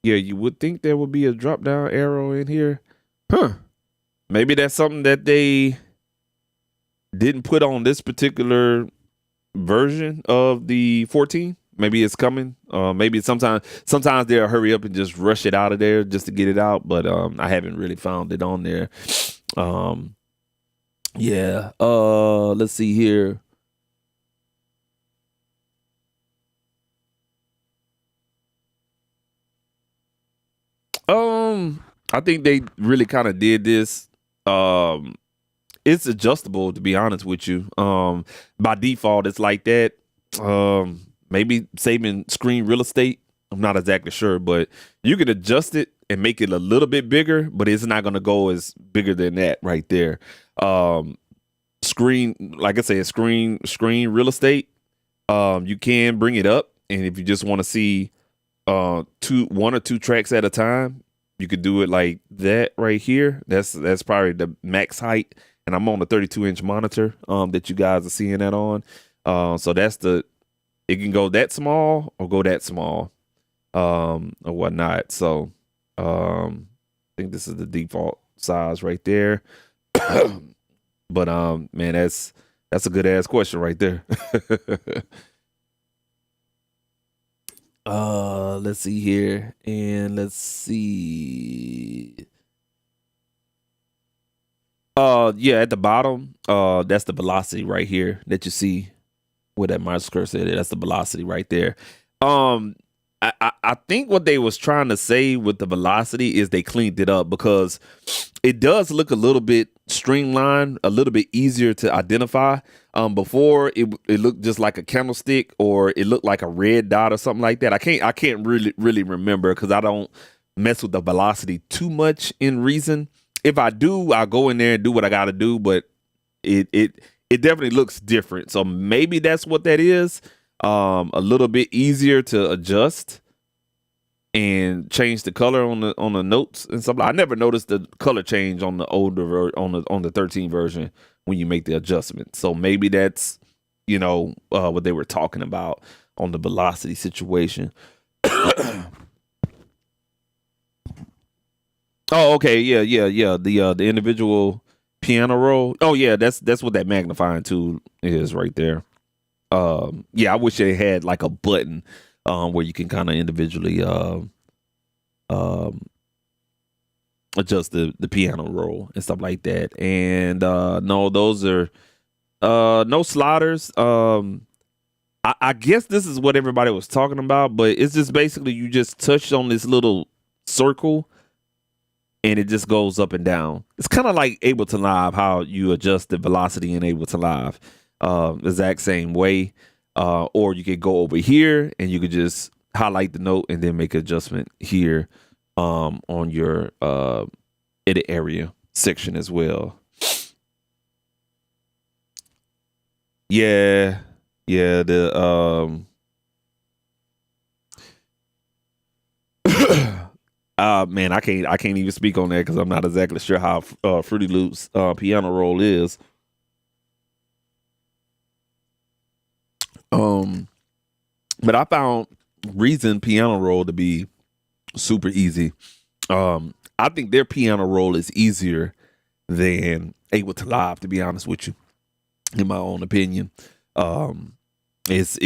Yeah, you would think there would be a drop down arrow in here. Maybe that's something that they didn't put on this particular version of the 14. Maybe it's coming. Maybe sometimes they'll hurry up and just rush it out of there just to get it out. But I haven't really found it on there. Yeah. Let's see here. I think they really kind of did this. It's adjustable, to be honest with you. By default, it's like that. Maybe saving screen real estate. I'm not exactly sure, but you can adjust it and make it a little bit bigger, but it's not going to go as bigger than that right there. Screen, like I said, screen real estate. You can bring it up, and if you just want to see one or two tracks at a time, you could do it like that right here. That's probably the max height, and I'm on the 32-inch monitor that you guys are seeing that on. So it can go that small or go that small, or whatnot. So I think this is the default size right there. But man, that's a good ass question right there. Let's see here, and let's see. Yeah, at the bottom, that's the velocity right here that you see where that mouse cursor is. That's the velocity right there. I think what they was trying to say with the velocity is they cleaned it up, because it does look a little bit streamlined, a little bit easier to identify. Before it looked just like a candlestick, or it looked like a red dot or something like that. I can't really remember, because I don't mess with the velocity too much in Reason. If I do, I'll go in there and do what I got to do, but it definitely looks different. So maybe that's what that is. A little bit easier to adjust and change the color on the notes and stuff. I never noticed the color change on the older on the 13 version when you make the adjustment. So maybe that's what they were talking about on the velocity situation. Oh, okay, yeah. The individual piano roll. Oh yeah, that's what that magnifying tool is right there. Yeah, I wish they had like a button where you can kind of individually adjust the piano roll and stuff like that. And no, those are no sliders. I guess this is what everybody was talking about, but it's just basically you just touch on this little circle and it just goes up and down. It's kind of like Ableton Live, how you adjust the velocity in Ableton Live. Exact same way. Or you could go over here and you could just highlight the note and then make an adjustment here on your edit area section as well. Yeah, the man, I can't even speak on that because I'm not exactly sure how Fruity Loops piano roll is. But I found Reason piano roll to be super easy. I think their piano roll is easier than Ableton Live, to be honest with you, in my own opinion. It's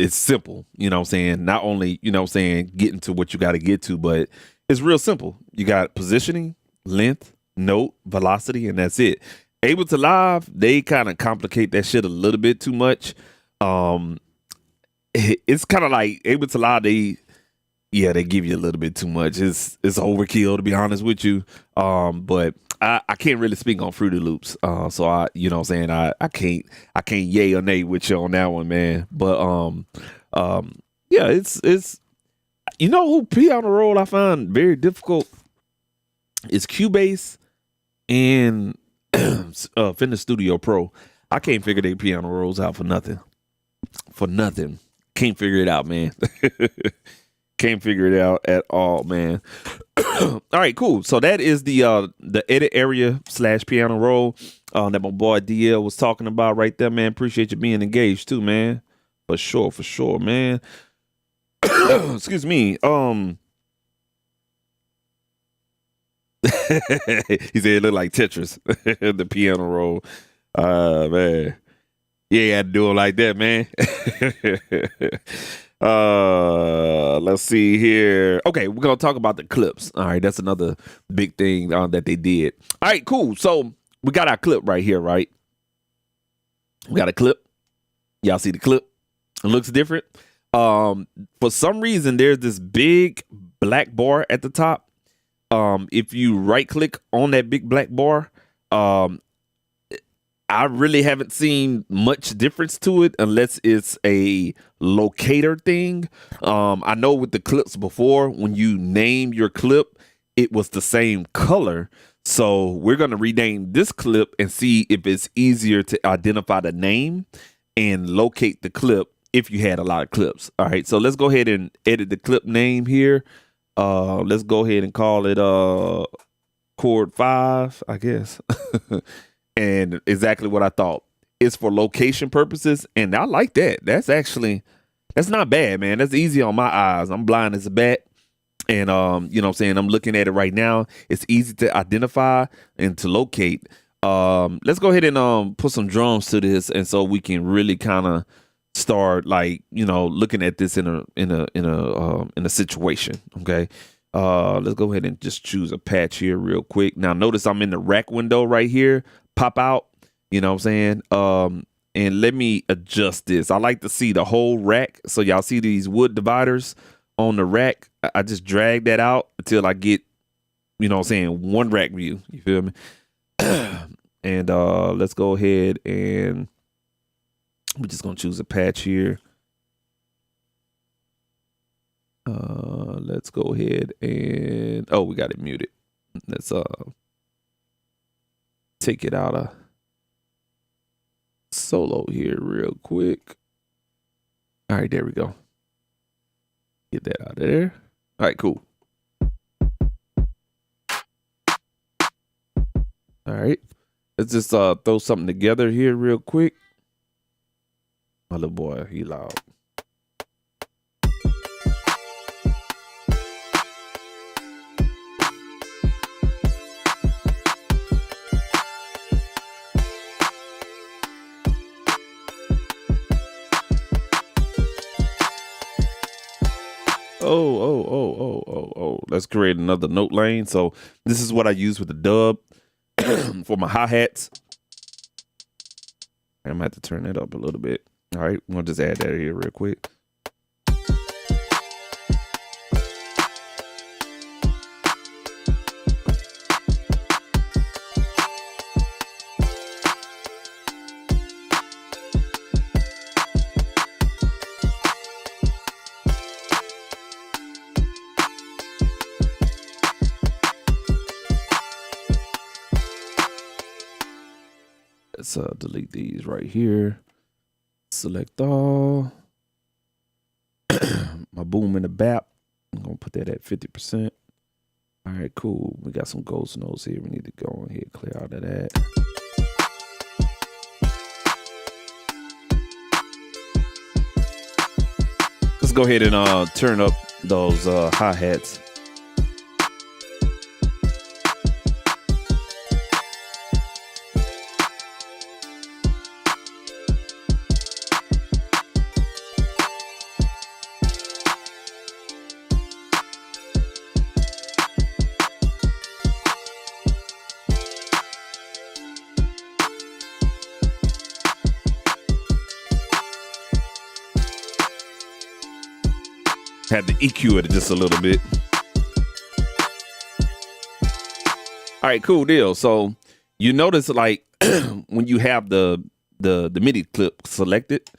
simple, you know what I'm saying? Not only, you know what I'm saying, getting to what you got to get to, but it's real simple. You got positioning, length, note, velocity, and that's it. Ableton Live, they kind of complicate that shit a little bit too much. It's kind of like Ableton Live, they give you a little bit too much. It's overkill, to be honest with you. But I can't really speak on Fruity Loops. So I, you know what I'm saying, I can't yay or nay with you on that one, man. But yeah, it's you know who piano roll I find very difficult is Cubase and Fender Studio Pro. I can't figure their piano rolls out for nothing. Can't figure it out, man. Can't figure it out at all, man. All right, cool. So that is the edit area / piano roll that my boy DL was talking about right there, man. Appreciate you being engaged too, man. For sure, man. Excuse me. He said it looked like Tetris, the piano roll. Man. Yeah, you had to do it like that, man. Let's see here. Okay, we're gonna talk about the clips. All right, that's another big thing that they did. All right, cool. So we got our clip right here, right? We got a clip. Y'all see the clip? It looks different. For some reason, there's this big black bar at the top. If you right click on that big black bar, I really haven't seen much difference to it unless it's a locator thing. I know with the clips before, when you name your clip, it was the same color. So we're going to rename this clip and see if it's easier to identify the name and locate the clip if you had a lot of clips. All right, so let's go ahead and edit the clip name here. Let's go ahead and call it chord 5, I guess. And exactly what I thought. It's for location purposes, and I like that. That's not bad, man. That's easy on my eyes. I'm blind as a bat. And you know what I'm saying, I'm looking at it right now. It's easy to identify and to locate. Let's go ahead and put some drums to this, and so we can really kind of start, like, you know, looking at this in a situation. Okay. Let's go ahead and just choose a patch here real quick. Now notice I'm in the rack window right here. Pop out, you know what I'm saying? And let me adjust this. I like to see the whole rack. So y'all see these wood dividers on the rack. I just drag that out until I get, you know what I'm saying, one rack view. You feel me? And let's go ahead and we're just gonna choose a patch here. Let's go ahead and we got it muted. Let's take it out of solo here real quick. All right, there we go. Get that out of there. All right, cool. All right, let's just throw something together here real quick. My little boy, he loud. Oh. Let's create another note lane. So this is what I use with the dub for my hi-hats. I'm gonna have to turn that up a little bit. All right, I'm gonna just add that here real quick. Let's delete these right here. Select all. My boom and the bap. I'm gonna put that at 50%. All right, cool. We got some ghost notes here. We need to go ahead and clear out of that. Let's go ahead and turn up those hi-hats. Had to EQ it just a little bit. All right, cool deal. So you notice, like, when you have the MIDI clip selected,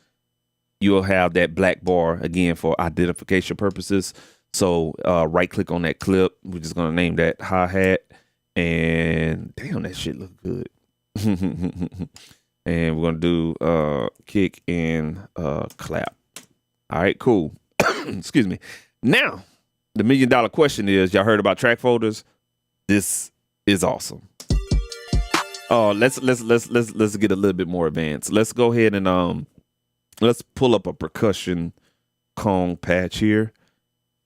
you'll have that black bar again for identification purposes. So right click on that clip. We're just gonna name that hi-hat, and damn, that shit look good. And we're gonna do kick and clap. All right, cool. Excuse me. Now, the $1 million question is, y'all heard about track folders? This is awesome. Let's get a little bit more advanced. Let's go ahead and let's pull up a percussion Kong patch here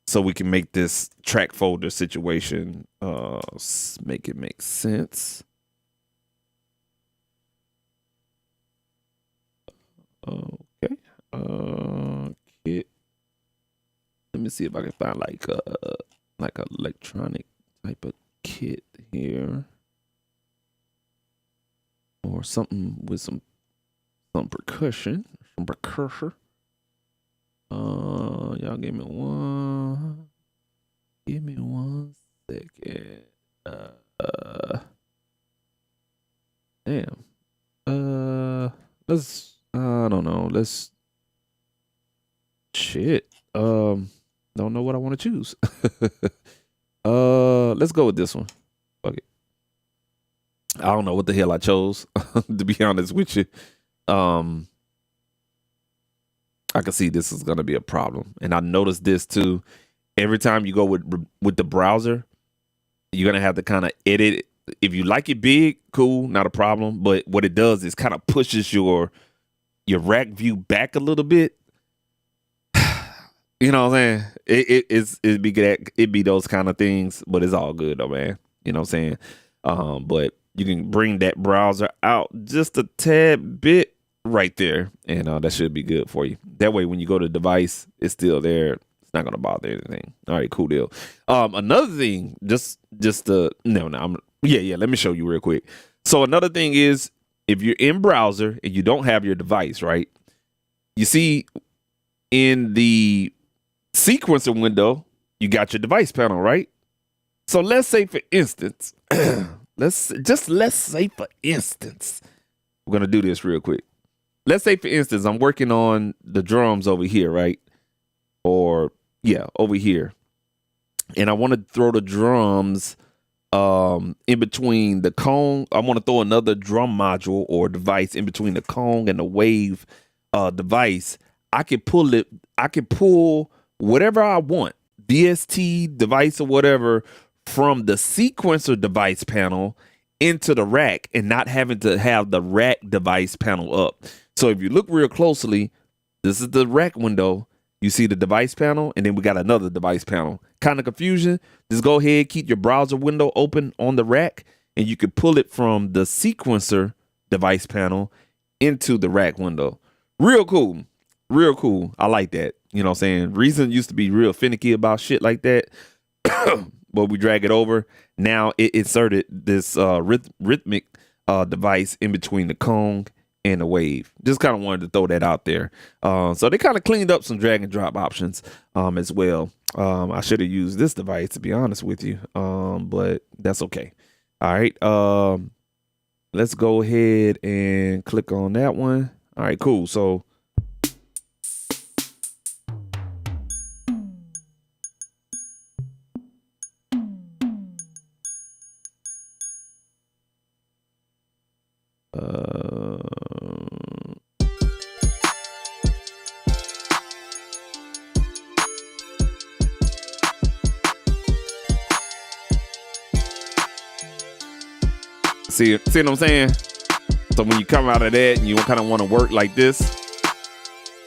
so we can make this track folder situation make it make sense. Okay. Kit. Let me see if I can find like a electronic type of kit here, or something with some percussion, y'all give me one second. Damn. Let's. I don't know. Let's. Shit. Don't know what I want to choose. Let's go with this one. Fuck it. I don't know what the hell I chose. To be honest with you, I can see this is gonna be a problem, and I noticed this too. Every time you go with the browser, you're gonna have to kind of edit it. If you like it big, cool, not a problem. But what it does is kind of pushes your rack view back a little bit. You know what I'm saying? It be those kind of things, but it's all good though, man. You know what I'm saying? But you can bring that browser out just a tad bit right there, and that should be good for you. That way, when you go to device, it's still there. It's not gonna bother anything. All right, cool deal. Another thing, let me show you real quick. So another thing is, if you're in browser and you don't have your device, right? You see in the sequencer window, you got your device panel, right? So let's say for instance, let's say for instance, we're gonna do this real quick. Let's say for instance, I'm working on the drums over here, right? Or yeah, over here. And I want to throw the drums in between the cone. I want to throw another drum module or device in between the cone and the wave device. I can pull whatever I want, DST device or whatever, from the sequencer device panel into the rack and not having to have the rack device panel up. So if you look real closely, this is the rack window. You see the device panel, and then we got another device panel. Kind of confusion. Just go ahead, keep your browser window open on the rack, and you can pull it from the sequencer device panel into the rack window. Real cool. Real cool. I like that. You know what I'm saying? Reason used to be real finicky about shit like that. But we drag it over. Now it inserted this rhythmic device in between the cone and the wave. Just kind of wanted to throw that out there. So they kind of cleaned up some drag and drop options as well. I should have used this device, to be honest with you, but that's okay. All right. Let's go ahead and click on that one. All right, cool. So see what I'm saying? So when you come out of that and you kind of want to work like this,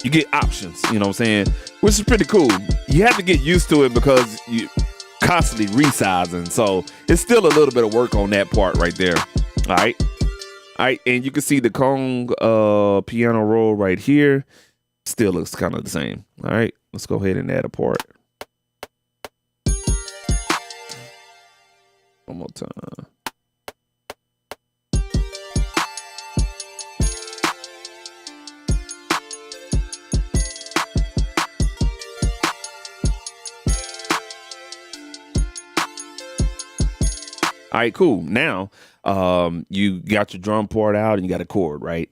you get options, you know what I'm saying? Which is pretty cool. You have to get used to it because you constantly resizing. So it's still a little bit of work on that part right there. All right. All right. And you can see the Kong piano roll right here. Still looks kind of the same. All right. Let's go ahead and add a part. One more time. All right, cool. Now, you got your drum part out and you got a chord, right?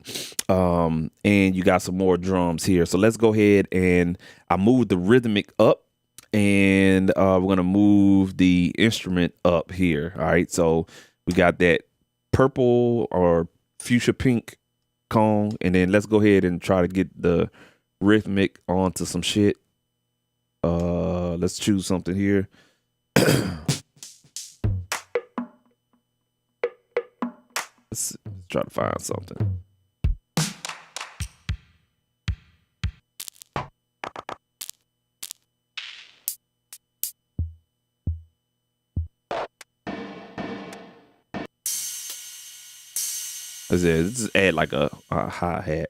And you got some more drums here. So let's go ahead and I moved the rhythmic up, and we're going to move the instrument up here. All right, so we got that purple or fuchsia pink cone, and then let's go ahead and try to get the rhythmic onto some shit. Let's choose something here. Let's try to find something. Let's just add like a hi-hat.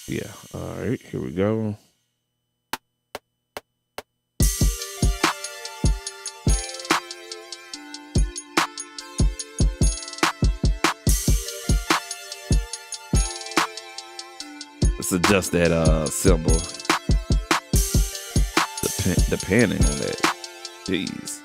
Yeah, all right, here we go. let's adjust that symbol. Depending on that. Jeez.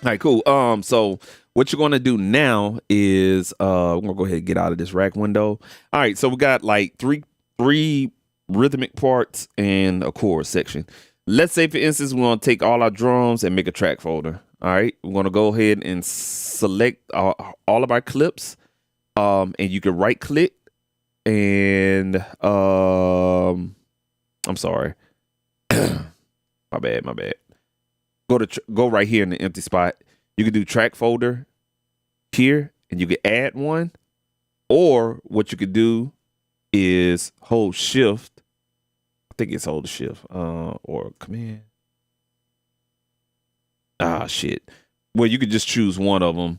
All right, cool. So what you're gonna do now is we're gonna go ahead and get out of this rack window. All right, so we got like three rhythmic parts and a chord section. Let's say, for instance, we want to take all our drums and make a track folder. All right, we're gonna go ahead and select all of our clips. And you can right click and I'm sorry, my bad. Go right here in the empty spot. You can do track folder here, and you can add one. Or what you could do is hold shift. I think it's hold shift or command. Shit. Well, you could just choose one of them,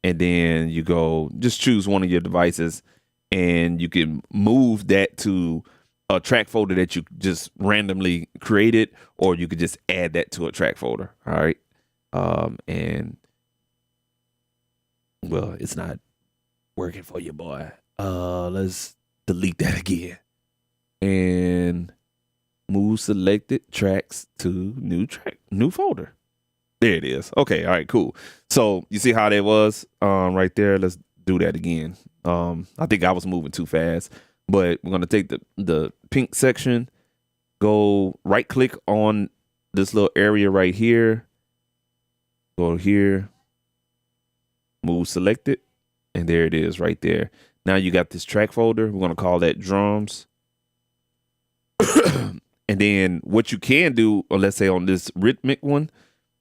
and then you go just choose one of your devices, and you can move that to a track folder that you just randomly created, or you could just add that to a track folder. All right. And well, it's not working for you, boy. Let's delete that again and move selected tracks to new folder. There it is. Okay. All right, cool. So you see how that was right there. Let's do that again. I think I was moving too fast, but we're going to take the pink section, go right click on this little area right here, go here, move selected, and there it is right there. Now you got this track folder. We're going to call that drums. And then what you can do, or let's say on this rhythmic one,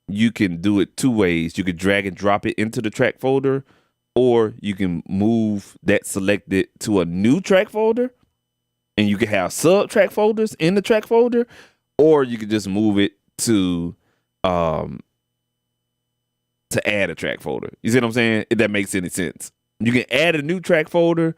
you can do it two ways. You could drag and drop it into the track folder, or you can move that selected to a new track folder, and you can have sub track folders in the track folder, or you could just move it to add a track folder. You see what I'm saying? If that makes any sense. You can add a new track folder.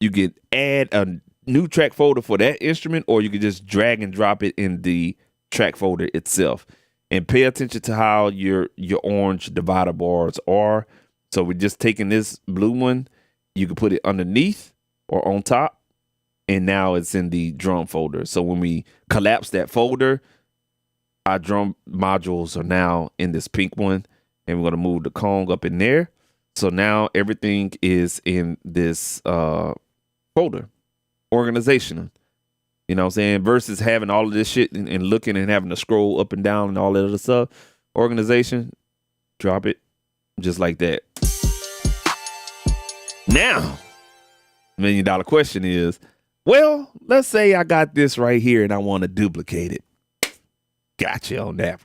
You can add a new track folder for that instrument, or you can just drag and drop it in the track folder itself. And pay attention to how your orange divider bars are. So we're just taking this blue one. You can put it underneath or on top, and now it's in the drum folder. So when we collapse that folder, our drum modules are now in this pink one, and we're going to move the Kong up in there. So now everything is in this folder, organizational. You know what I'm saying? Versus having all of this shit and looking and having to scroll up and down and all that other stuff. Organization, drop it just like that. Now, $1 million question is, well, let's say I got this right here and I want to duplicate it. Gotcha on that.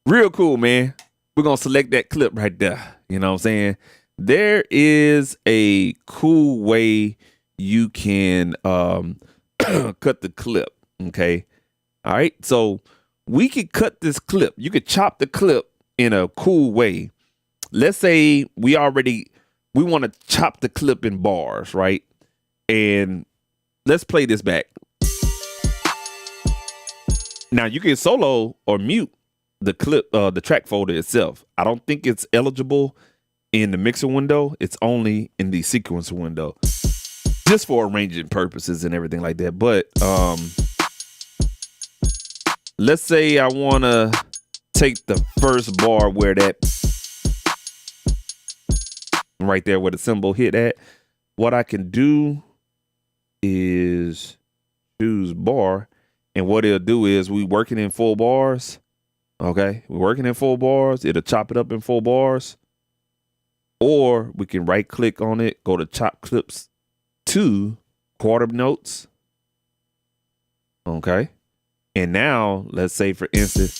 Real cool, man. We're going to select that clip right there. You know what I'm saying? There is a cool way you can cut the clip. Okay. All right. So we could cut this clip. You could chop the clip in a cool way. Let's say we want to chop the clip in bars, right? And let's play this back. Now you can solo or mute the clip, the track folder itself. I don't think it's eligible in the mixer window. It's only in the sequencer window, just for arranging purposes and everything like that. But let's say I want to take the first bar where that right there where the symbol hit at. What I can do is choose bar, and what it'll do is we working in full bars. Okay, we're working in full bars. It'll chop it up in full bars, or we can right click on it, go to chop clips to quarter notes. Okay, and now let's say, for instance,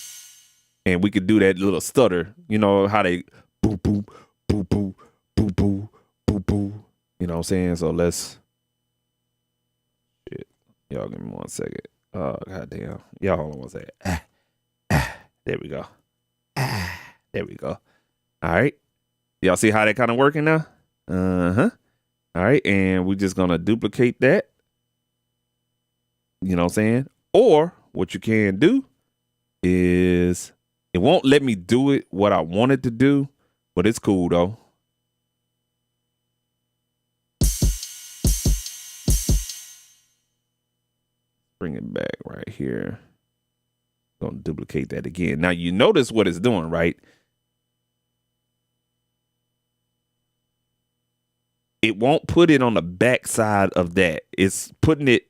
and we could do that little stutter. You know how they boo boo boo boo boo boo boo boo. You know what I'm saying? So let's. Shit, y'all give me 1 second. Oh goddamn, y'all hold on 1 second. There we go. There we go. All right. Y'all see how that kind of working now? Uh-huh. All right. And we're just going to duplicate that. You know what I'm saying? Or what you can do is It won't let me do it what I wanted to do, but it's cool though. Bring it back right here. Gonna duplicate that again. Now you notice what it's doing, right? It won't put it on the back side of that. It's putting it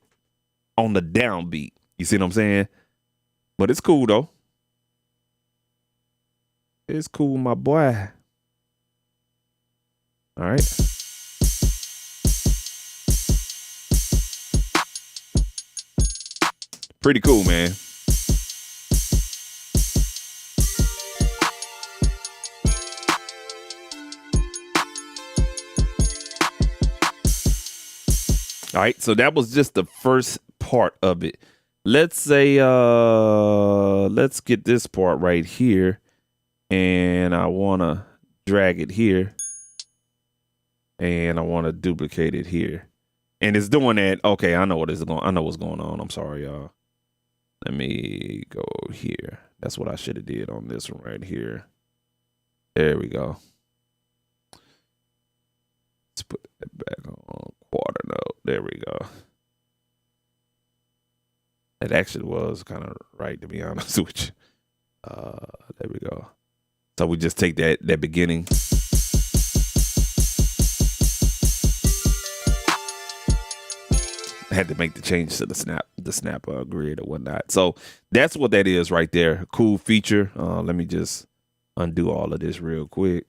on the downbeat. You see what I'm saying? But it's cool though. It's cool, my boy. All right. Pretty cool, man. All right, so that was just the first part of it. Let's say, let's get this part right here. And I want to drag it here. And I want to duplicate it here. And it's doing that. Okay, I know what is going. I know what's going on. I'm sorry, y'all. Let me go here. That's what I should have did on this one right here. There we go. Let's put that back on quarter note. There we go. It actually was kind of right, to be honest with you. There we go. So we just take that beginning. I had to make the change to the snap grid or whatnot. So that's what that is right there. Cool feature. Let me just undo all of this real quick.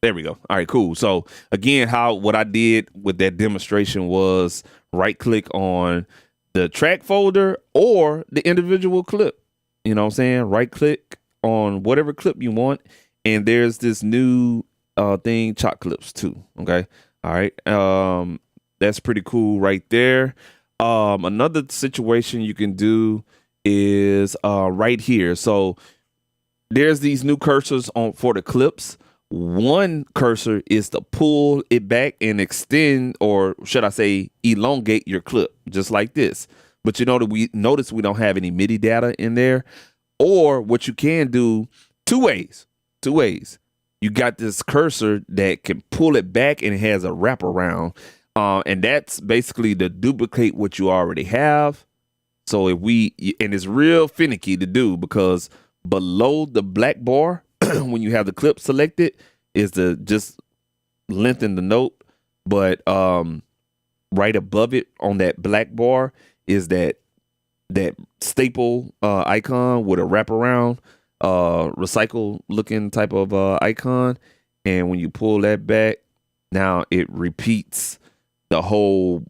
There we go. All right, cool. So again, what I did with that demonstration was right click on the track folder or the individual clip. You know what I'm saying? Right click on whatever clip you want. And there's this new thing, chalk clips too. Okay. All right. That's pretty cool right there. Another situation you can do is right here. So there's these new cursors on for the clips. One cursor is to pull it back and extend, or should I say elongate your clip, just like this. But you know that we notice we don't have any MIDI data in there. Or what you can do, two ways. You got this cursor that can pull it back and it has a wraparound. And that's basically to duplicate what you already have. So and it's real finicky to do, because below the black bar, when you have the clip selected, is to just lengthen the note. But right above it on that black bar is that staple icon with a wraparound recycle looking type of icon. And when you pull that back, now it repeats the whole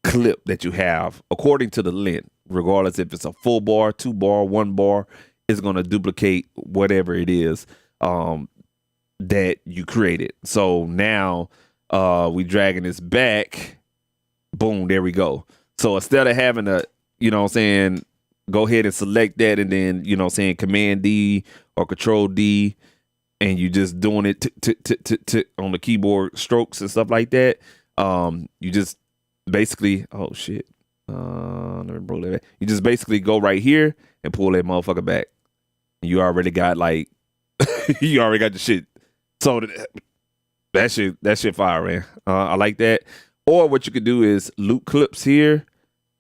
clip that you have according to the length, regardless if it's a full bar, 2 bar, 1 bar. It's going to duplicate whatever it is that you created. So now we dragging this back. Boom, there we go. So instead of having to, you know what I'm saying, go ahead and select that and then, you know what I'm saying, Command D or Control D, and you just doing it on the keyboard strokes and stuff like that. You just basically, oh shit. Let me roll that back. You just basically go right here and pull that motherfucker back. You already got like, you already got the shit. So that shit fire, man. I like that. Or what you could do is loop clips here,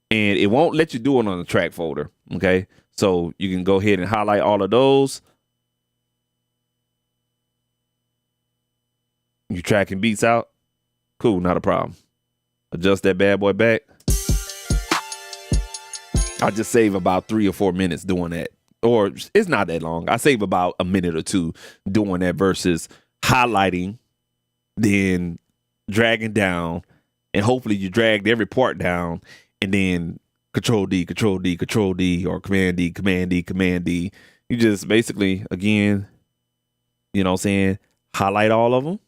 and it won't let you do it on the track folder. Okay, so you can go ahead and highlight all of those. You tracking beats out. Cool, not a problem. Adjust that bad boy back. I just save about 3 or 4 minutes doing that. Or it's not that long. I save about a minute or two doing that versus highlighting, then dragging down, and hopefully you dragged every part down, and then Control D, Control D, Control D, or Command D, Command D, Command D. You just basically, again, you know what I'm saying, highlight all of them,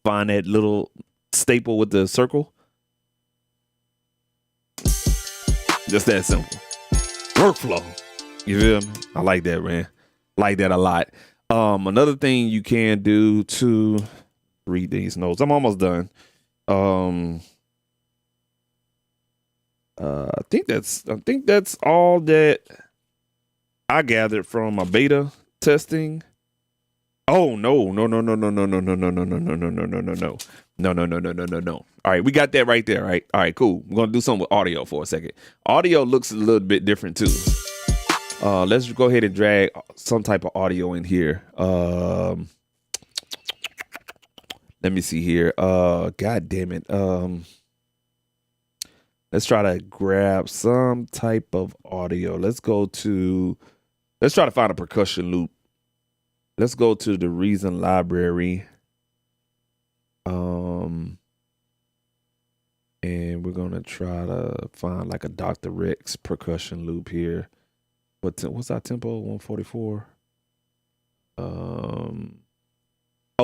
find that little staple with the circle. Just that simple. Workflow. You feel me? I like that, man. Like that a lot. Another thing you can do to read these notes. I'm almost done. I think that's all that I gathered from my beta testing. Oh no. No. All right, we got that right there, right? All right, cool. We're gonna do something with audio for a second. Audio looks a little bit different too. Let's go ahead and drag some type of audio in here. Let me see here. God damn it. Let's try to grab some type of audio. Let's try to find a percussion loop. Let's go to the Reason library. And we're gonna try to find like a Dr. Rex percussion loop here. What's our tempo? 144. Oh,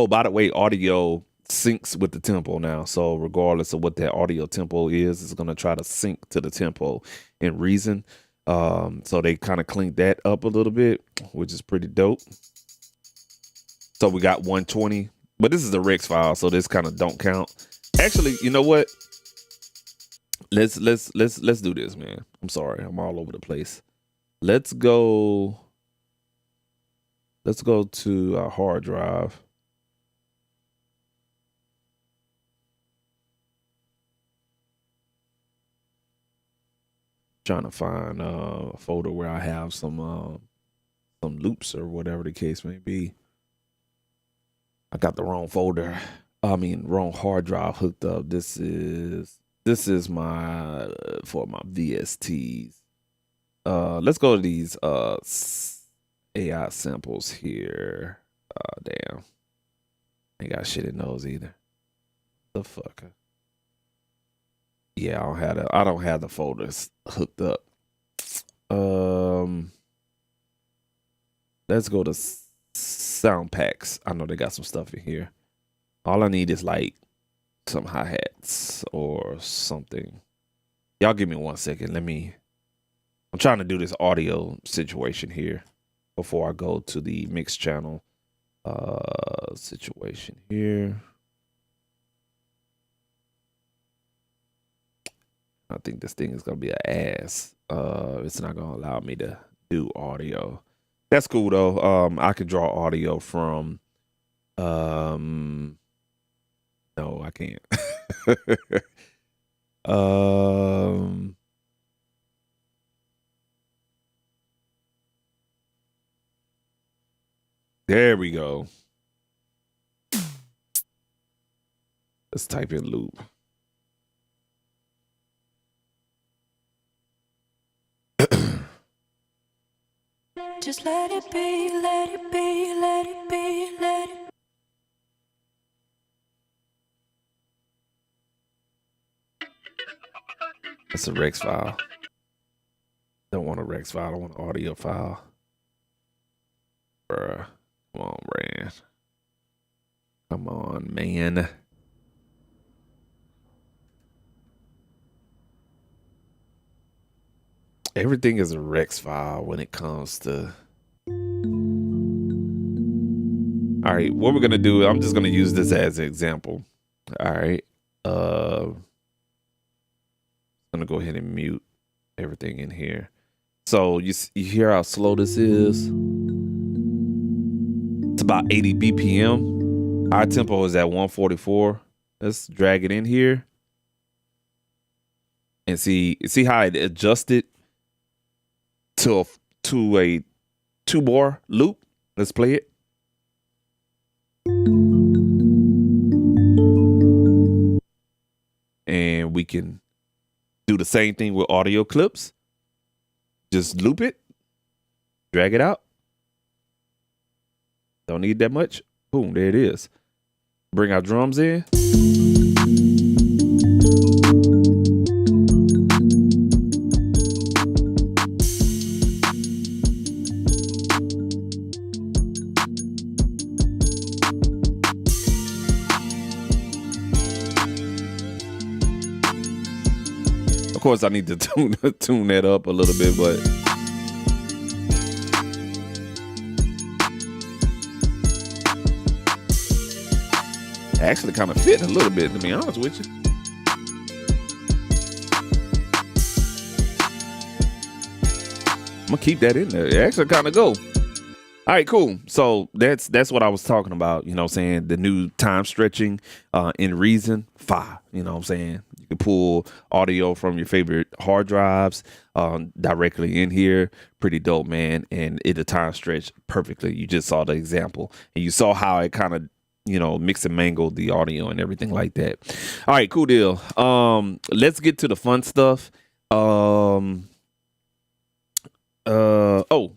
by the way, audio syncs with the tempo now. So regardless of what that audio tempo is, it's gonna try to sync to the tempo in Reason. So they kind of cleaned that up a little bit, which is pretty dope. So we got 120, but this is the Rex file, so this kind of don't count. Actually, you know what? Let's do this, man. I'm sorry, I'm all over the place. Let's go to our hard drive. Trying to find a folder where I have some loops or whatever the case may be. I got the wrong folder. Wrong hard drive hooked up. This is my for my VSTs. Let's go to these AI samples here. Damn. Ain't got shit in those either. The fuck? Yeah, I don't have the folders hooked up. Let's go to sound packs. I know they got some stuff in here. All I need is like some hi-hats or something. Y'all give me 1 second. I'm trying to do this audio situation here before I go to the mix channel situation here. I think this thing is gonna be an ass. It's not gonna allow me to do audio. That's cool though. I could draw audio from no, I can't. There we go. Let's type in loop. Just let it be, let it be, let it be, let it be. It's a Rex file. Don't want a Rex file. I want an audio file. Bruh. Come on, man. Come on, man. Everything is a Rex file when it comes to... All right, what we're going to do, I'm just going to use this as an example. All right. I'm going to go ahead and mute everything in here. So you hear how slow this is? It's about 80 BPM. Our tempo is at 144. Let's drag it in here. And see how it adjusted to a 2-bar loop. Let's play it. And we can do the same thing with audio clips. Just loop it, drag it out. Don't need that much. Boom, there it is. Bring our drums in. Of course, I need to tune that up a little bit, but it actually kind of fit a little bit, to be honest with you. I'm gonna keep that in there. It actually kind of go. All right, cool. So that's what I was talking about. You know what I'm saying? The new time stretching in Reason 5. You know what I'm saying? You can pull audio from your favorite hard drives directly in here. Pretty dope, man. And it'll time stretch perfectly. You just saw the example. And you saw how it kind of, you know, mix and mangle the audio and everything like that. All right, cool deal. Let's get to the fun stuff.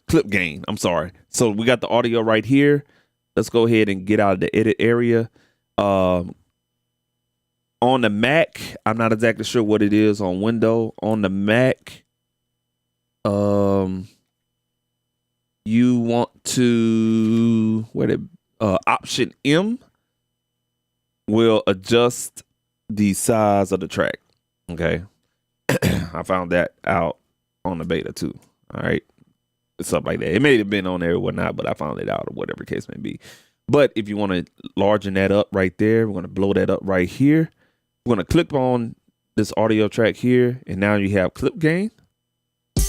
Clip gain. I'm sorry. So we got the audio right here. Let's go ahead and get out of the edit area. On the Mac, I'm not exactly sure what it is on Windows. On the Mac, you want to Option M will adjust the size of the track. Okay. I found that out on the beta too. All right. Stuff like that. It may have been on there or whatnot, but I found it out or whatever case may be. But if you want to largen that up right there, we're going to blow that up right here. We're going to click on this audio track here, and now you have clip gain. So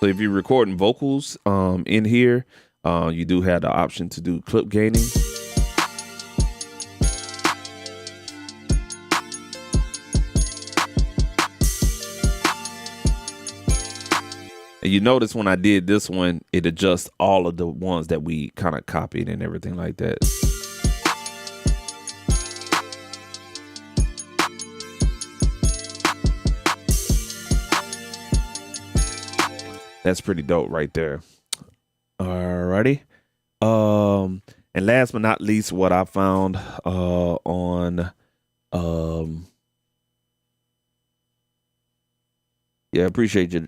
if you're recording vocals in here, you do have the option to do clip gaining. And you notice when I did this one, it adjusts all of the ones that we kind of copied and everything like that. That's pretty dope right there. Alrighty. And last but not least, what I found on appreciate you.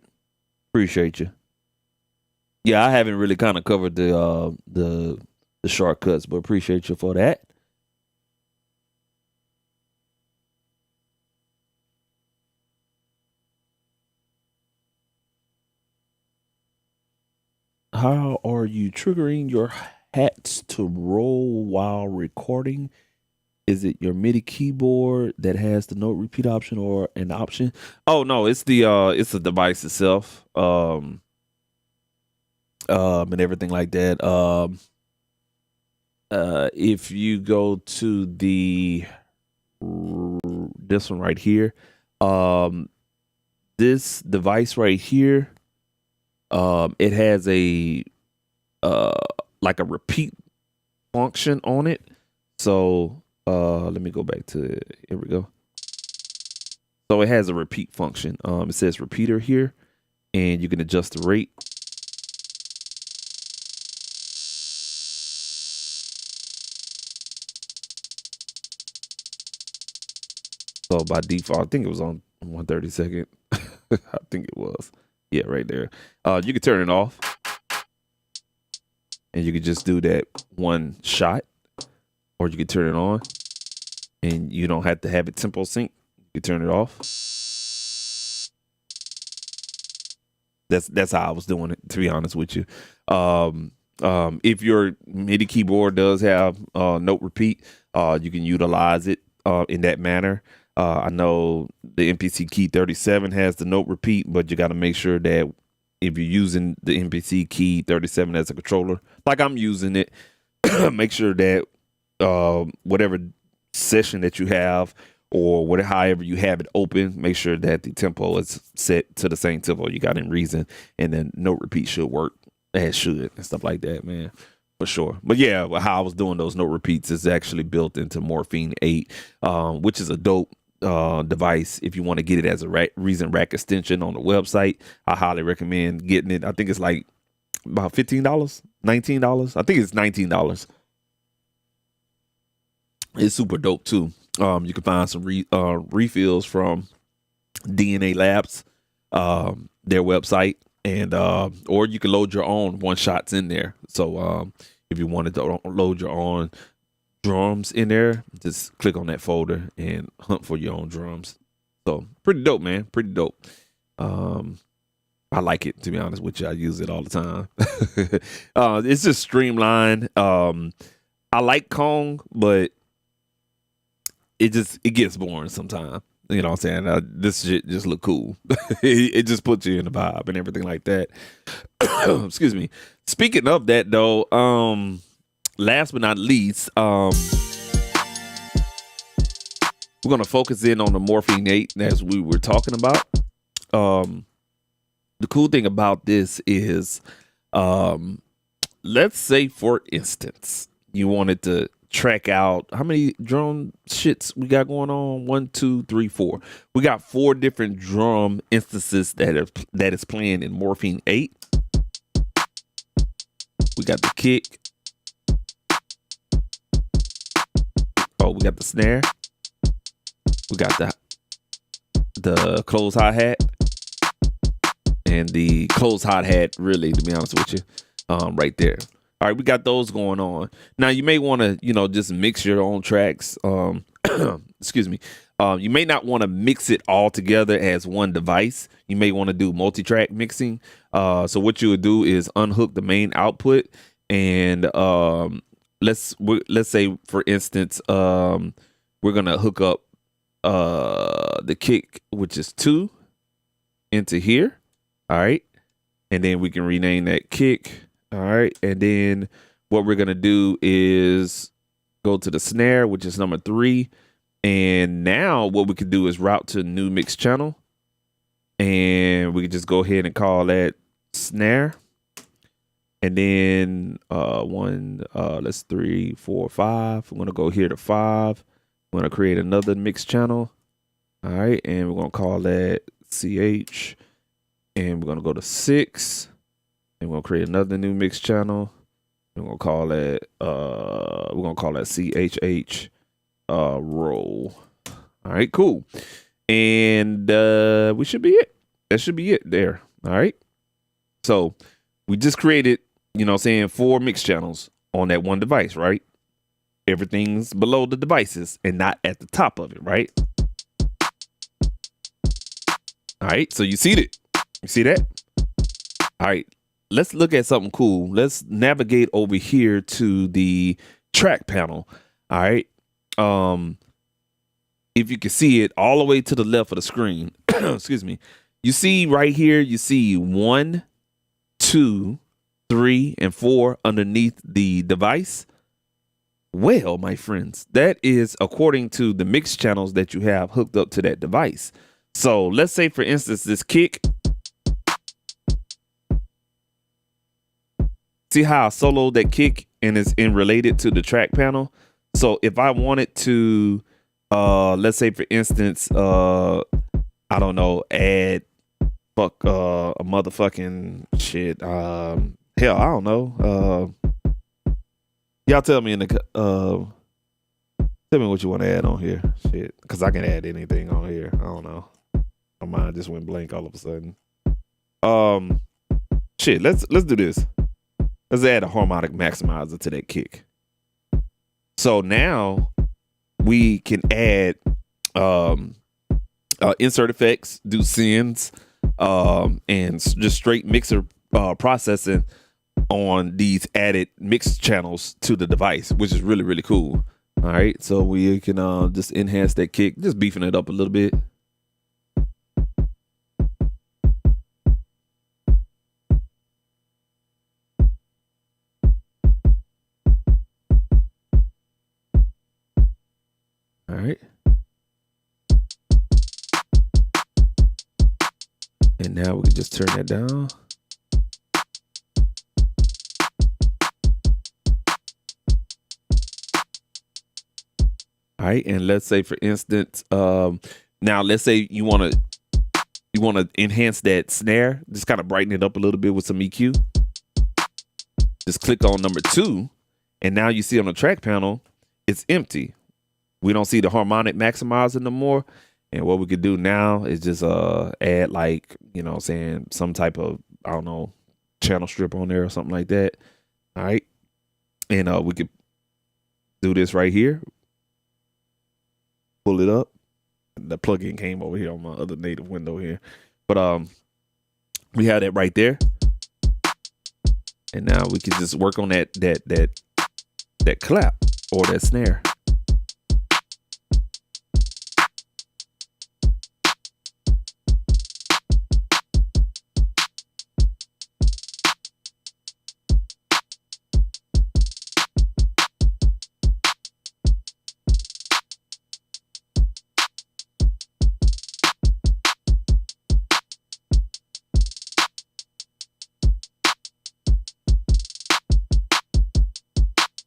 Yeah, I haven't really kind of covered the shortcuts, but appreciate you for that. How are you triggering your hats to roll while recording? Is it your MIDI keyboard that has the note repeat option or an option? Oh no, it's the device itself. And everything like that. If you go to this one right here, this device right here, it has a like a repeat function on it. So let me go back to it. Here we go. So it has a repeat function. It says repeater here, and you can adjust the rate. So by default, I think it was on 132nd. I think it was. Yeah, right there. You can turn it off. And you can just do that one shot. Or you can turn it on. And you don't have to have it tempo sync. You can turn it off. That's how I was doing it, to be honest with you. If your MIDI keyboard does have note repeat, you can utilize it in that manner. I know the MPC Key 37 has the note repeat, but you got to make sure that if you're using the MPC Key 37 as a controller, like I'm using it, make sure that whatever session that you have or whatever, however you have it open, make sure that the tempo is set to the same tempo you got in Reason, and then note repeat should work as should and stuff like that, man. For sure. But yeah, how I was doing those note repeats is actually built into Morphine 8, which is a dope device. If you want to get it as a Reason rack extension on the website, I highly recommend getting it. I think it's like about $15, $19. I think it's $19. It's super dope too. You can find some refills from DNA Labs, their website, and or you can load your own one shots in there. So if you wanted to load your own drums in there, just click on that folder and hunt for your own drums. So pretty dope, man. Pretty dope. I like it, to be honest with you. I use it all the time. It's just streamlined. I like Kong, but it gets boring sometimes. You know what I'm saying? This shit just look cool. It just puts you in the vibe and everything like that. Excuse me. Speaking of that though, last but not least, we're gonna focus in on the Morphine 8 as we were talking about. The cool thing about this is, let's say for instance, you wanted to track out how many drum shits we got going on. 1, 2, 3, 4. We got 4 different drum instances that is playing in Morphine 8. We got the kick. Oh, we got the snare. We got the close hi-hat. And the close hi-hat, really, to be honest with you, right there. All right, we got those going on. Now, you may want to, just mix your own tracks. Excuse me. You may not want to mix it all together as one device. You may want to do multi-track mixing. So what you would do is unhook the main output, and let's say, for instance, we're gonna hook up the kick, which is 2, into here. All right, and then we can rename that kick. All right, and then what we're gonna do is go to the snare, which is number 3, and now what we could do is route to new mix channel, and we can just go ahead and call that snare, and then 3, 4, 5. We're gonna go here to 5. We're gonna create another mix channel. All right, and we're gonna call that CH, and we're gonna go to 6. And we're gonna create another new mix channel. And we're gonna call that CHH roll. All right, cool. And we should be it. That should be it there. All right. So we just created, 4 mix channels on that one device, right? Everything's below the devices and not at the top of it, right? All right, so you see that? You see that? All right. Let's look at something cool. Let's navigate over here to the track panel. All right. If you can see it all the way to the left of the screen, excuse me, you see right here, you see 1, 2, 3, and 4 underneath the device. Well, my friends, that is according to the mix channels that you have hooked up to that device. So let's say, for instance, this kick. See how I soloed that kick and it's related to the track panel? So if I wanted to, let's say, for instance, I don't know, add a motherfucking shit. Hell, I don't know. Y'all tell me tell me what you want to add on here. Shit, because I can add anything on here. I don't know. My mind just went blank all of a sudden. Shit, let's do this. Let's add a harmonic maximizer to that kick. So now we can add insert effects, do sends, and just straight mixer processing on these added mix channels to the device, which is really, really cool. All right, so we can just enhance that kick, just beefing it up a little bit. All right. And now we can just turn that down. All right, and let's say, for instance, now let's say you want to enhance that snare, just kind of brighten it up a little bit with some EQ. Just click on number 2, and now you see on the track panel, it's empty. We don't see the harmonic maximizer no more. And what we could do now is just add, like, some type of, I don't know, channel strip on there or something like that. All right. And we could do this right here. Pull it up. The plugin came over here on my other native window here. But we have that right there. And now we can just work on that clap or that snare.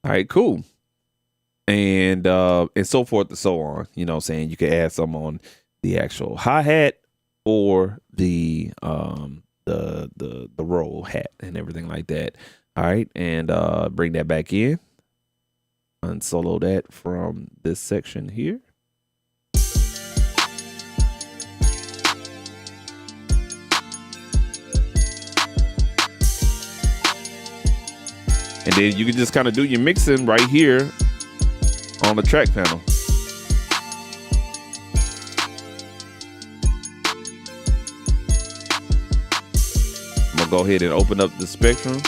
All right, cool. And so forth and so on. You know what I'm saying? You can add some on the actual hi-hat or the roll hat and everything like that. All right, and bring that back in. Unsolo that from this section here. And then you can just kind of do your mixing right here on the track panel. I'm gonna go ahead and open up the spectrum.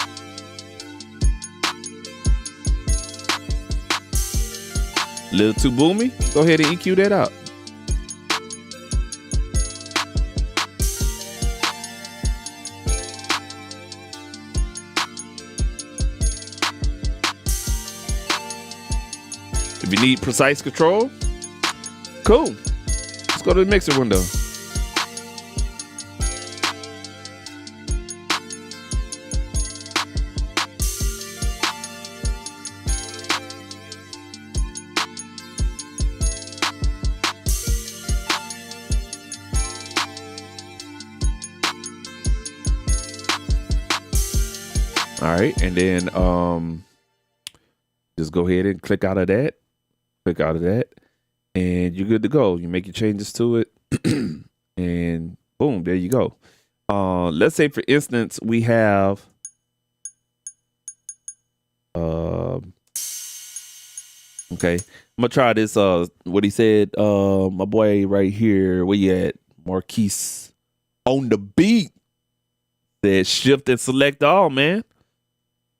A little too boomy? Go ahead and EQ that out. If you need precise control, cool. Let's go to the mixer window. All right, and then just go ahead and click out of that. Click out of that, and you're good to go. You make your changes to it, and boom, there you go. Let's say, for instance, we have okay. I'm gonna try this. What he said, my boy right here. Where you at, Marquise? On the beat. Said shift and select all, man.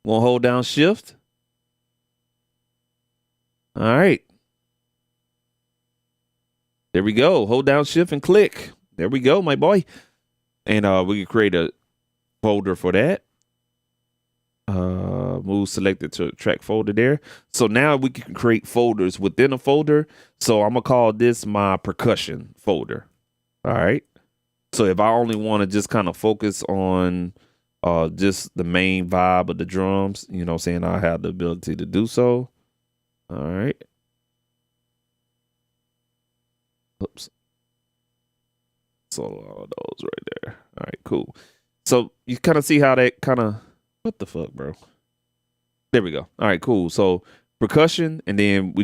Gonna hold down shift. All right. There we go. Hold down shift and click. There we go, my boy. And we can create a folder for that. Move selected to track folder there. So now we can create folders within a folder. So I'm gonna call this my percussion folder. All right. So if I only want to just kind of focus on just the main vibe of the drums, you know what I'm saying, I have the ability to do so. All right. Oops. So all those right there. All right, cool. So you kind of see how that kind of, what the fuck, bro? There we go. All right, cool. So percussion, and then we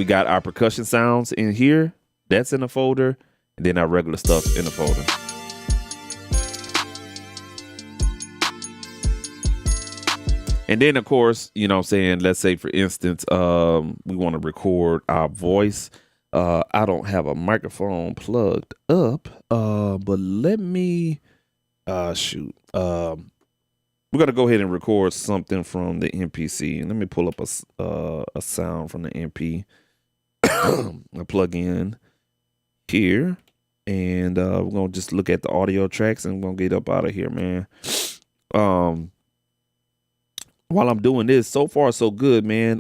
got our percussion sounds in here. That's in a folder. And then our regular stuff in the folder. And then, of course, you know what I'm saying, let's say, for instance, we want to record our voice. I don't have a microphone plugged up, but let me, shoot. We're going to go ahead and record something from the MPC. Let me pull up a sound from the MP. I plug in here, and we're going to just look at the audio tracks, and we're going to get up out of here, man. While I'm doing this, so far so good, man.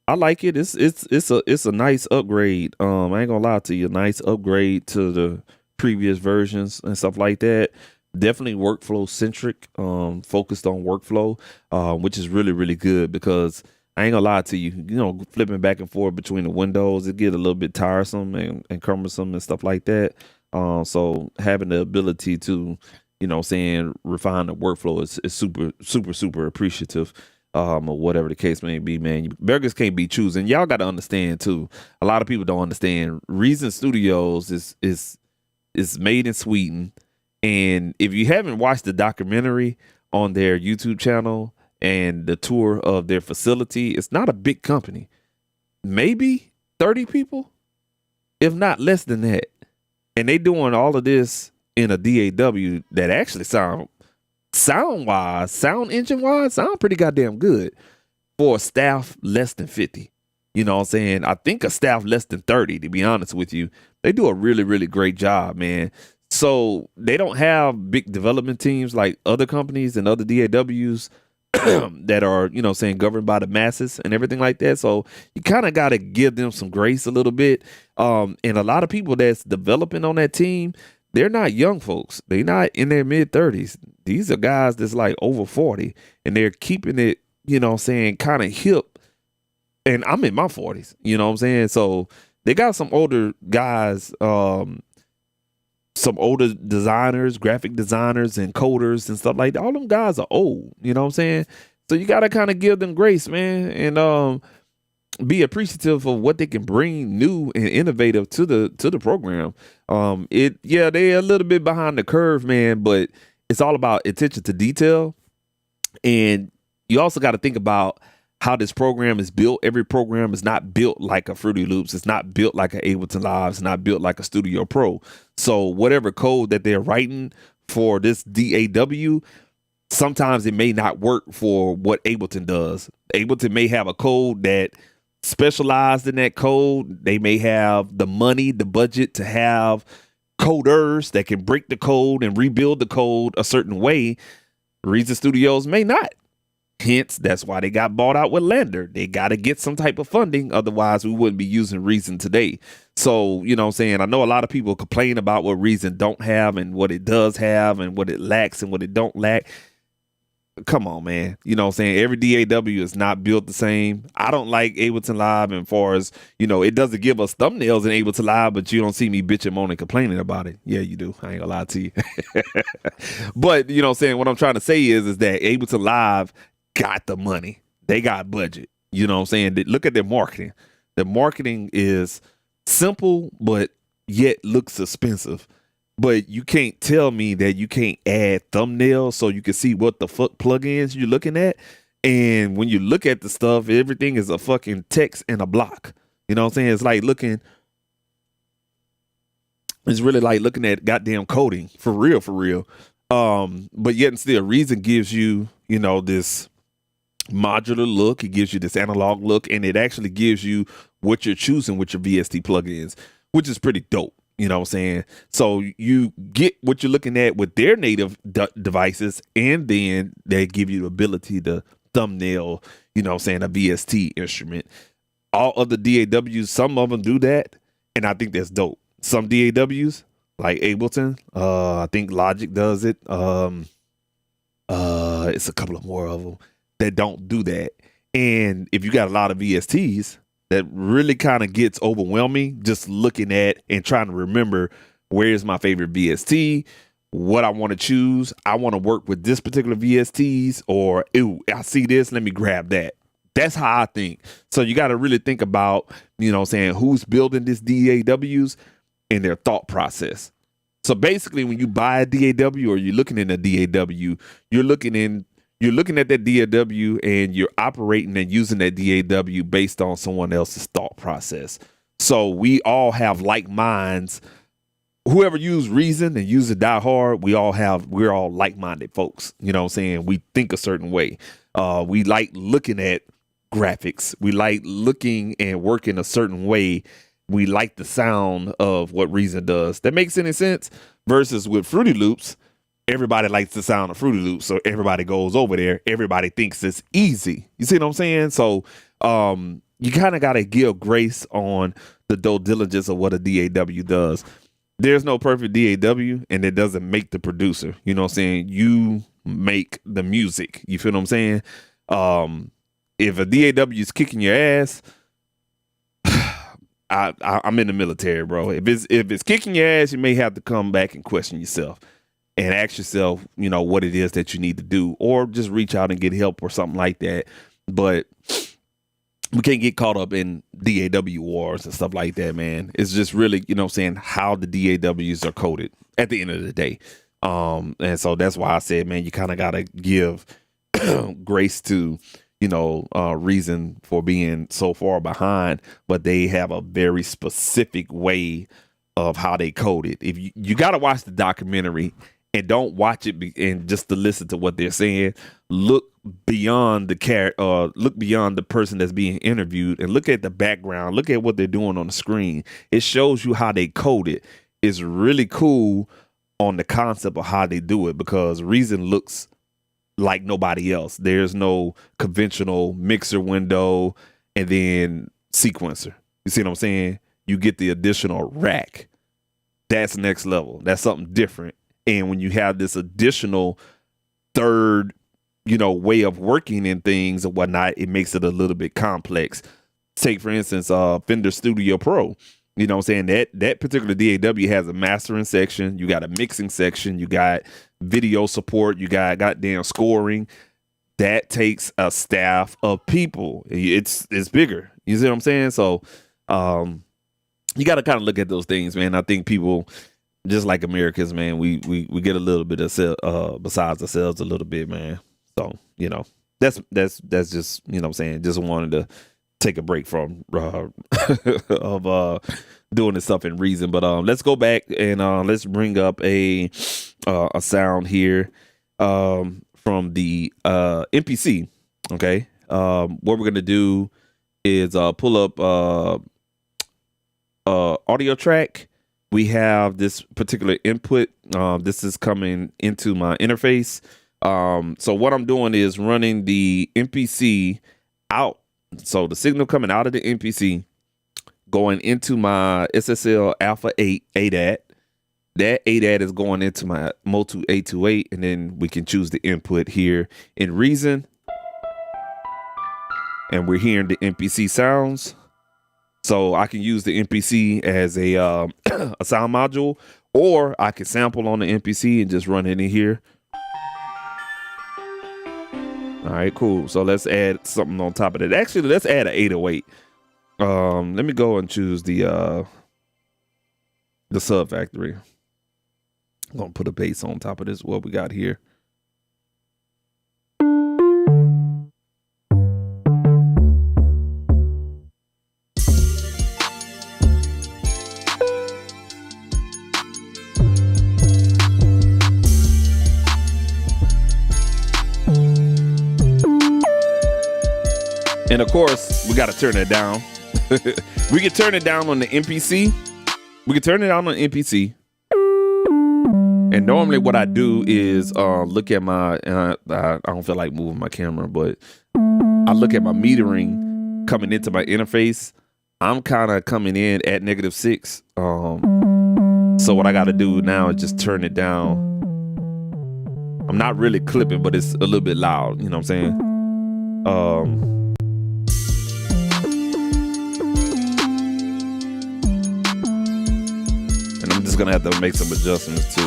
I like it. It's a nice upgrade. I ain't gonna lie to you, nice upgrade to the previous versions and stuff like that. Definitely workflow centric, focused on workflow, which is really, really good, because I ain't gonna lie to you, you know, flipping back and forth between the windows, it get a little bit tiresome and cumbersome and stuff like that. So having the ability to, you know, saying refine the workflow is super, super, super appreciative, or whatever the case may be, man. Beggars can't be choosing. Y'all got to understand too. A lot of people don't understand. Reason Studios is made in Sweden, and if you haven't watched the documentary on their YouTube channel and the tour of their facility, it's not a big company. Maybe 30 people, if not less than that, and they doing all of this in a DAW that actually sound engine wise, sound pretty goddamn good for a staff less than 50. You know what I'm saying? I think a staff less than 30, to be honest with you. They do a really, really great job, man. So they don't have big development teams like other companies and other DAWs that are, you know, saying governed by the masses and everything like that. So you kind of got to give them some grace a little bit. And a lot of people that's developing on that team, they're not young folks. They're not in their mid 30s. These are guys that's like over 40, and they're keeping it, you know what I'm saying, kind of hip. And I'm in my 40s, you know what I'm saying? So they got some older guys, some older designers, graphic designers and coders and stuff like that. All them guys are old, you know what I'm saying? So you got to kind of give them grace, man, and be appreciative of what they can bring new and innovative to the program. They're a little bit behind the curve, man, but it's all about attention to detail. And you also got to think about how this program is built. Every program is not built like a Fruity Loops. It's not built like an Ableton Live. It's not built like a Studio Pro. So whatever code that they're writing for this DAW, sometimes it may not work for what Ableton does. Ableton may have a code that specialized in that code. They may have the money, the budget to have coders that can break the code and rebuild the code a certain way. Reason Studios may not. Hence, that's why they got bought out with Lander. They got to get some type of funding. Otherwise, we wouldn't be using Reason today. So, you know what I'm saying? I know a lot of people complain about what Reason don't have and what it does have and what it lacks and what it don't lack. Come on, man. You know what I'm saying? Every DAW is not built the same. I don't like Ableton Live, and far as, you know, it doesn't give us thumbnails in Ableton Live, but you don't see me bitching, moaning, complaining about it. Yeah, you do. I ain't gonna lie to you. But, you know what I'm saying? What I'm trying to say is that Ableton Live got the money. They got budget. You know what I'm saying? Look at their marketing. Their marketing is simple, but yet looks expensive. But you can't tell me that you can't add thumbnails so you can see what the fuck plugins you're looking at. And when you look at the stuff, everything is a fucking text and a block. You know what I'm saying? It's really like looking at goddamn coding for real. But yet and still, Reason gives you, you know, this modular look. It gives you this analog look, and it actually gives you what you're choosing with your VST plugins, which is pretty dope. You know what I'm saying? So you get what you're looking at with their native devices, and then they give you the ability to thumbnail, you know what I'm saying, a VST instrument. All other DAWs, some of them do that, and I think that's dope. Some DAWs, like Ableton, I think Logic does it. It's a couple of more of them that don't do that. And if you got a lot of VSTs, that really kind of gets overwhelming just looking at and trying to remember where's my favorite VST, what I want to choose. I want to work with this particular VSTs, or, ew, I see this, let me grab that. That's how I think. So you got to really think about, you know what I'm saying, who's building this DAWs and their thought process. So basically, when you buy a DAW or you're looking in a DAW, you're looking at that DAW and you're operating and using that DAW based on someone else's thought process. So we all have like minds. Whoever use Reason and use it Die Hard, we're all like-minded folks. You know what I'm saying? We think a certain way. We like looking at graphics. We like looking and working a certain way. We like the sound of what Reason does. That makes any sense? Versus with Fruity Loops, everybody likes the sound of Fruity Loops, so everybody goes over there. Everybody thinks it's easy. You see what I'm saying? So you kind of got to give grace on the due diligence of what a DAW does. There's no perfect DAW, and it doesn't make the producer. You know what I'm saying? You make the music. You feel what I'm saying? If a DAW is kicking your ass, I'm in the military, bro. If it's kicking your ass, you may have to come back and question yourself and ask yourself, you know, what it is that you need to do, or just reach out and get help or something like that. But we can't get caught up in DAW wars and stuff like that, man. It's just really, you know what I'm saying, how the DAWs are coded at the end of the day. And so that's why I said, man, you kind of got to give grace to, you know, Reason for being so far behind, but they have a very specific way of how they code it. If you got to watch the documentary, and don't watch it and just to listen to what they're saying. Look beyond the look beyond the person that's being interviewed, and look at the background. Look at what they're doing on the screen. It shows you how they code it. It's really cool on the concept of how they do it, because Reason looks like nobody else. There's no conventional mixer window and then sequencer. You see what I'm saying? You get the additional rack. that's next level. That's something different. And when you have this additional third, way of working in things and whatnot, it makes it a little bit complex. Take, for instance, Fender Studio Pro. You know what I'm saying? That particular DAW has a mastering section. You got a mixing section. You got video support. You got goddamn scoring. That takes a staff of people. It's bigger. You see what I'm saying? So you got to kind of look at those things, man. I think people, just like Americans, man, we get a little bit of besides ourselves a little bit, man. So, that's just, what I'm saying, just wanted to take a break from of doing this stuff in reason. But let's go back and let's bring up a sound here from the MPC. Okay, what we're gonna do is pull up audio track. We have this particular input. This is coming into my interface. So what I'm doing is running the MPC out. So the signal coming out of the MPC going into my SSL Alpha 8 ADAT. That ADAT is going into my Motu 828, and then we can choose the input here in Reason. And we're hearing the MPC sounds. So I can use the MPC as a a sound module, or I can sample on the MPC and just run it in here. All right, cool. So let's add something on top of that. Actually, let's add an 808. Let me go and choose the sub factory. I'm gonna put a bass on top of this. What we got here. And of course, we got to turn it down. We can turn it down on the MPC. And normally what I do is look at my, I don't feel like moving my camera, but I look at my metering coming into my interface. I'm kind of coming in at -6. So what I got to do now is just turn it down. I'm not really clipping, but it's a little bit loud. You know what I'm saying? I'm just gonna have to make some adjustments to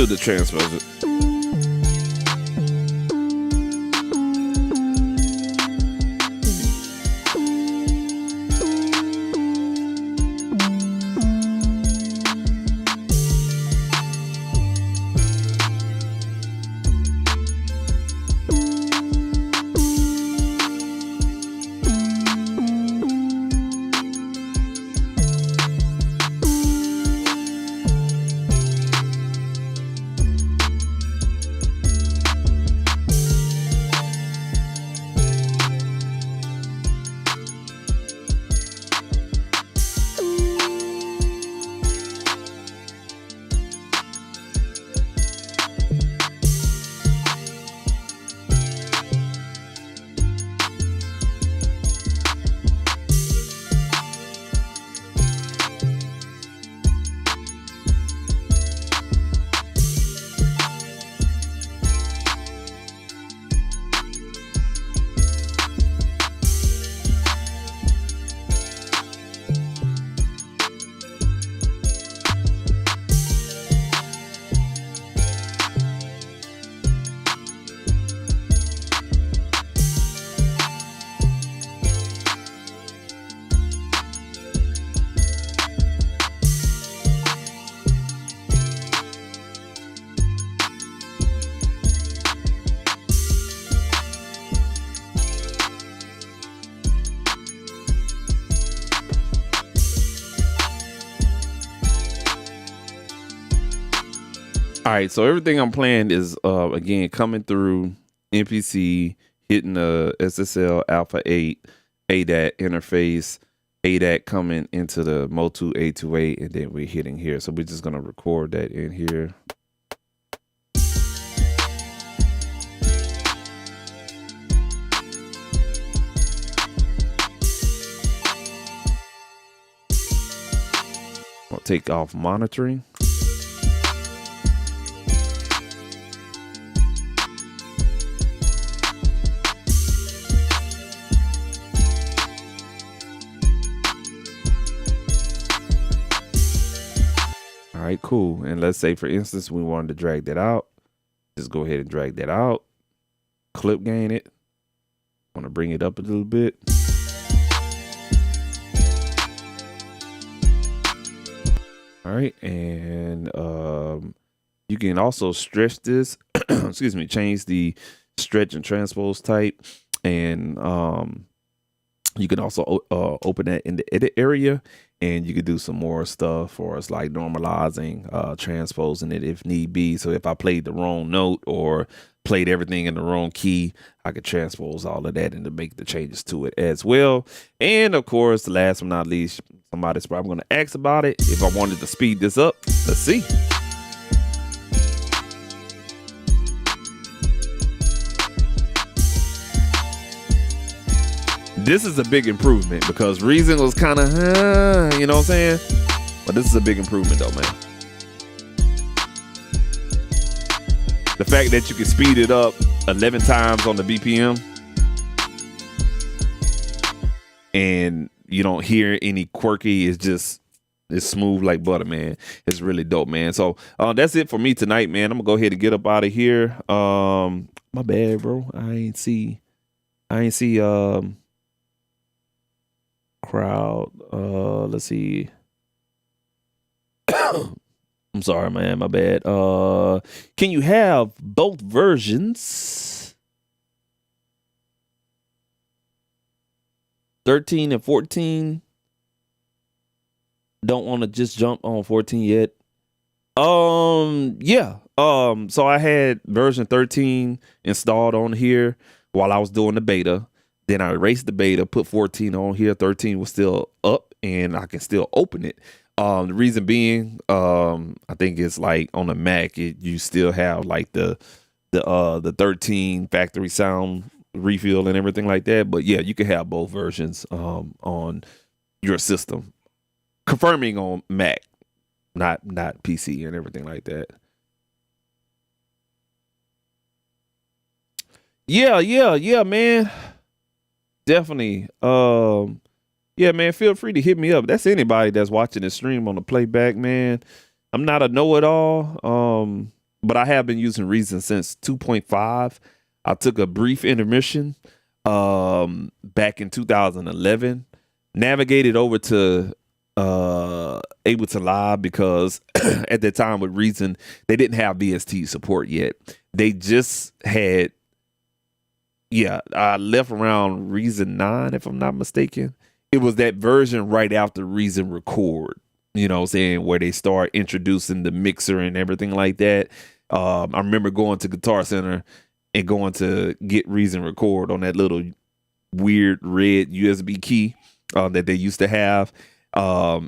the transposer. All right, so everything I'm playing is again coming through MPC, hitting the SSL Alpha 8 ADAT interface, ADAT coming into the Motu 828, and then we're hitting here. So we're just gonna record that in here. take off monitoring. All right, cool. And let's say, for instance, we wanted to drag that out. Just go ahead and drag that out. Clip gain it. Want to bring it up a little bit. All right, and you can also stretch this. Excuse me, change the stretch and transpose type, and you can also open that in the edit area, and you could do some more stuff for us, like normalizing, transposing it if need be. So if I played the wrong note or played everything in the wrong key, I could transpose all of that and to make the changes to it as well. And of course, last but not least, somebody's probably going to ask about it. If I wanted to speed this up, let's see. This is a big improvement because Reason was kind of, you know what I'm saying? But this is a big improvement though, man. The fact that you can speed it up 11 times on the BPM and you don't hear any quirky, it's smooth like butter, man. It's really dope, man. So that's it for me tonight, man. I'm gonna go ahead and get up out of here. My bad, bro. I ain't see crowd. Let's see. I'm sorry, man. My bad. Can you have both versions? 13 and 14. Don't want to just jump on 14 yet. Yeah. So I had version 13 installed on here while I was doing the beta. Then I erased the beta, put 14 on here. 13 was still up, and I can still open it. The reason being, I think it's like on the Mac, you still have like the 13 factory sound refill and everything like that. But yeah, you can have both versions on your system. Confirming on Mac, not PC and everything like that. Yeah, man. Definitely. Yeah, man, feel free to hit me up. That's anybody that's watching the stream on the playback, man. I'm not a know-it-all, but I have been using Reason since 2.5. I took a brief intermission back in 2011, navigated over to Ableton Live because at that time with Reason, they didn't have VST support yet. They just had, I left around Reason 9, if I'm not mistaken. It was that version right after Reason Record, you know what I'm saying, where they start introducing the mixer and everything like that. I remember going to Guitar Center and going to get Reason Record on that little weird red USB key that they used to have. I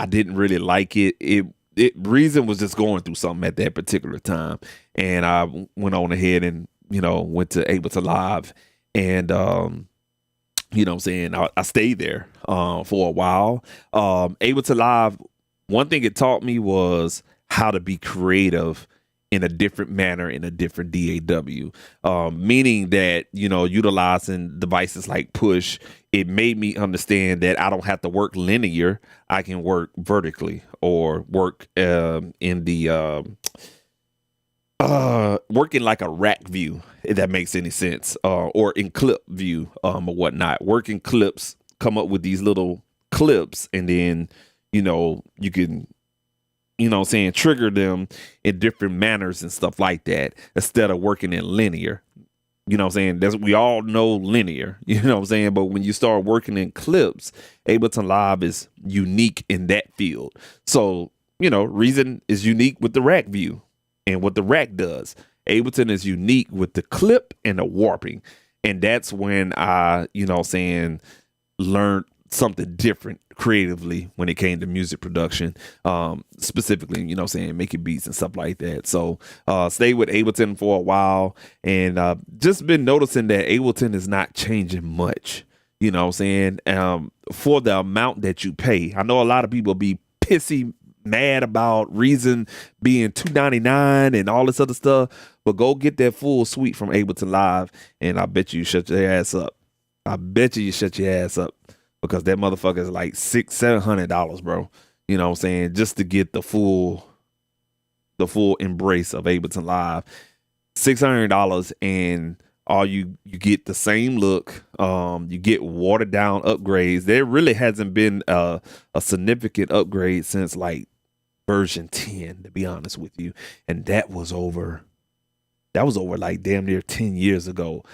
didn't really like it. Reason was just going through something at that particular time. And I went on ahead and, went to Ableton Live and, you know what I'm saying? I stayed there for a while. Ableton Live, one thing it taught me was how to be creative in a different manner, in a different DAW. Meaning that, utilizing devices like Push, it made me understand that I don't have to work linear. I can work vertically or work in the working like a rack view, if that makes any sense, or in clip view, or whatnot. Working clips, come up with these little clips, and then, you can, trigger them in different manners and stuff like that, instead of working in linear. You know what I'm saying? We all know linear, you know what I'm saying? But when you start working in clips, Ableton Live is unique in that field. So, Reason is unique with the rack view and what the rack does. Ableton is unique with the clip and the warping. And that's when I, learned something different creatively when it came to music production, specifically, making beats and stuff like that. So stayed with Ableton for a while, and just been noticing that Ableton is not changing much. You know what I'm saying? For the amount that you pay. I know a lot of people be pissy mad about Reason being $299 and all this other stuff, but go get that full suite from Ableton Live, and I bet you shut your ass up. I bet you shut your ass up, because that motherfucker is like $600-700, bro. You know what I'm saying? Just to get the full embrace of Ableton Live. $600, and all you get the same look. You get watered down upgrades. There really hasn't been a significant upgrade since like version 10, to be honest with you, and that was over like damn near 10 years ago.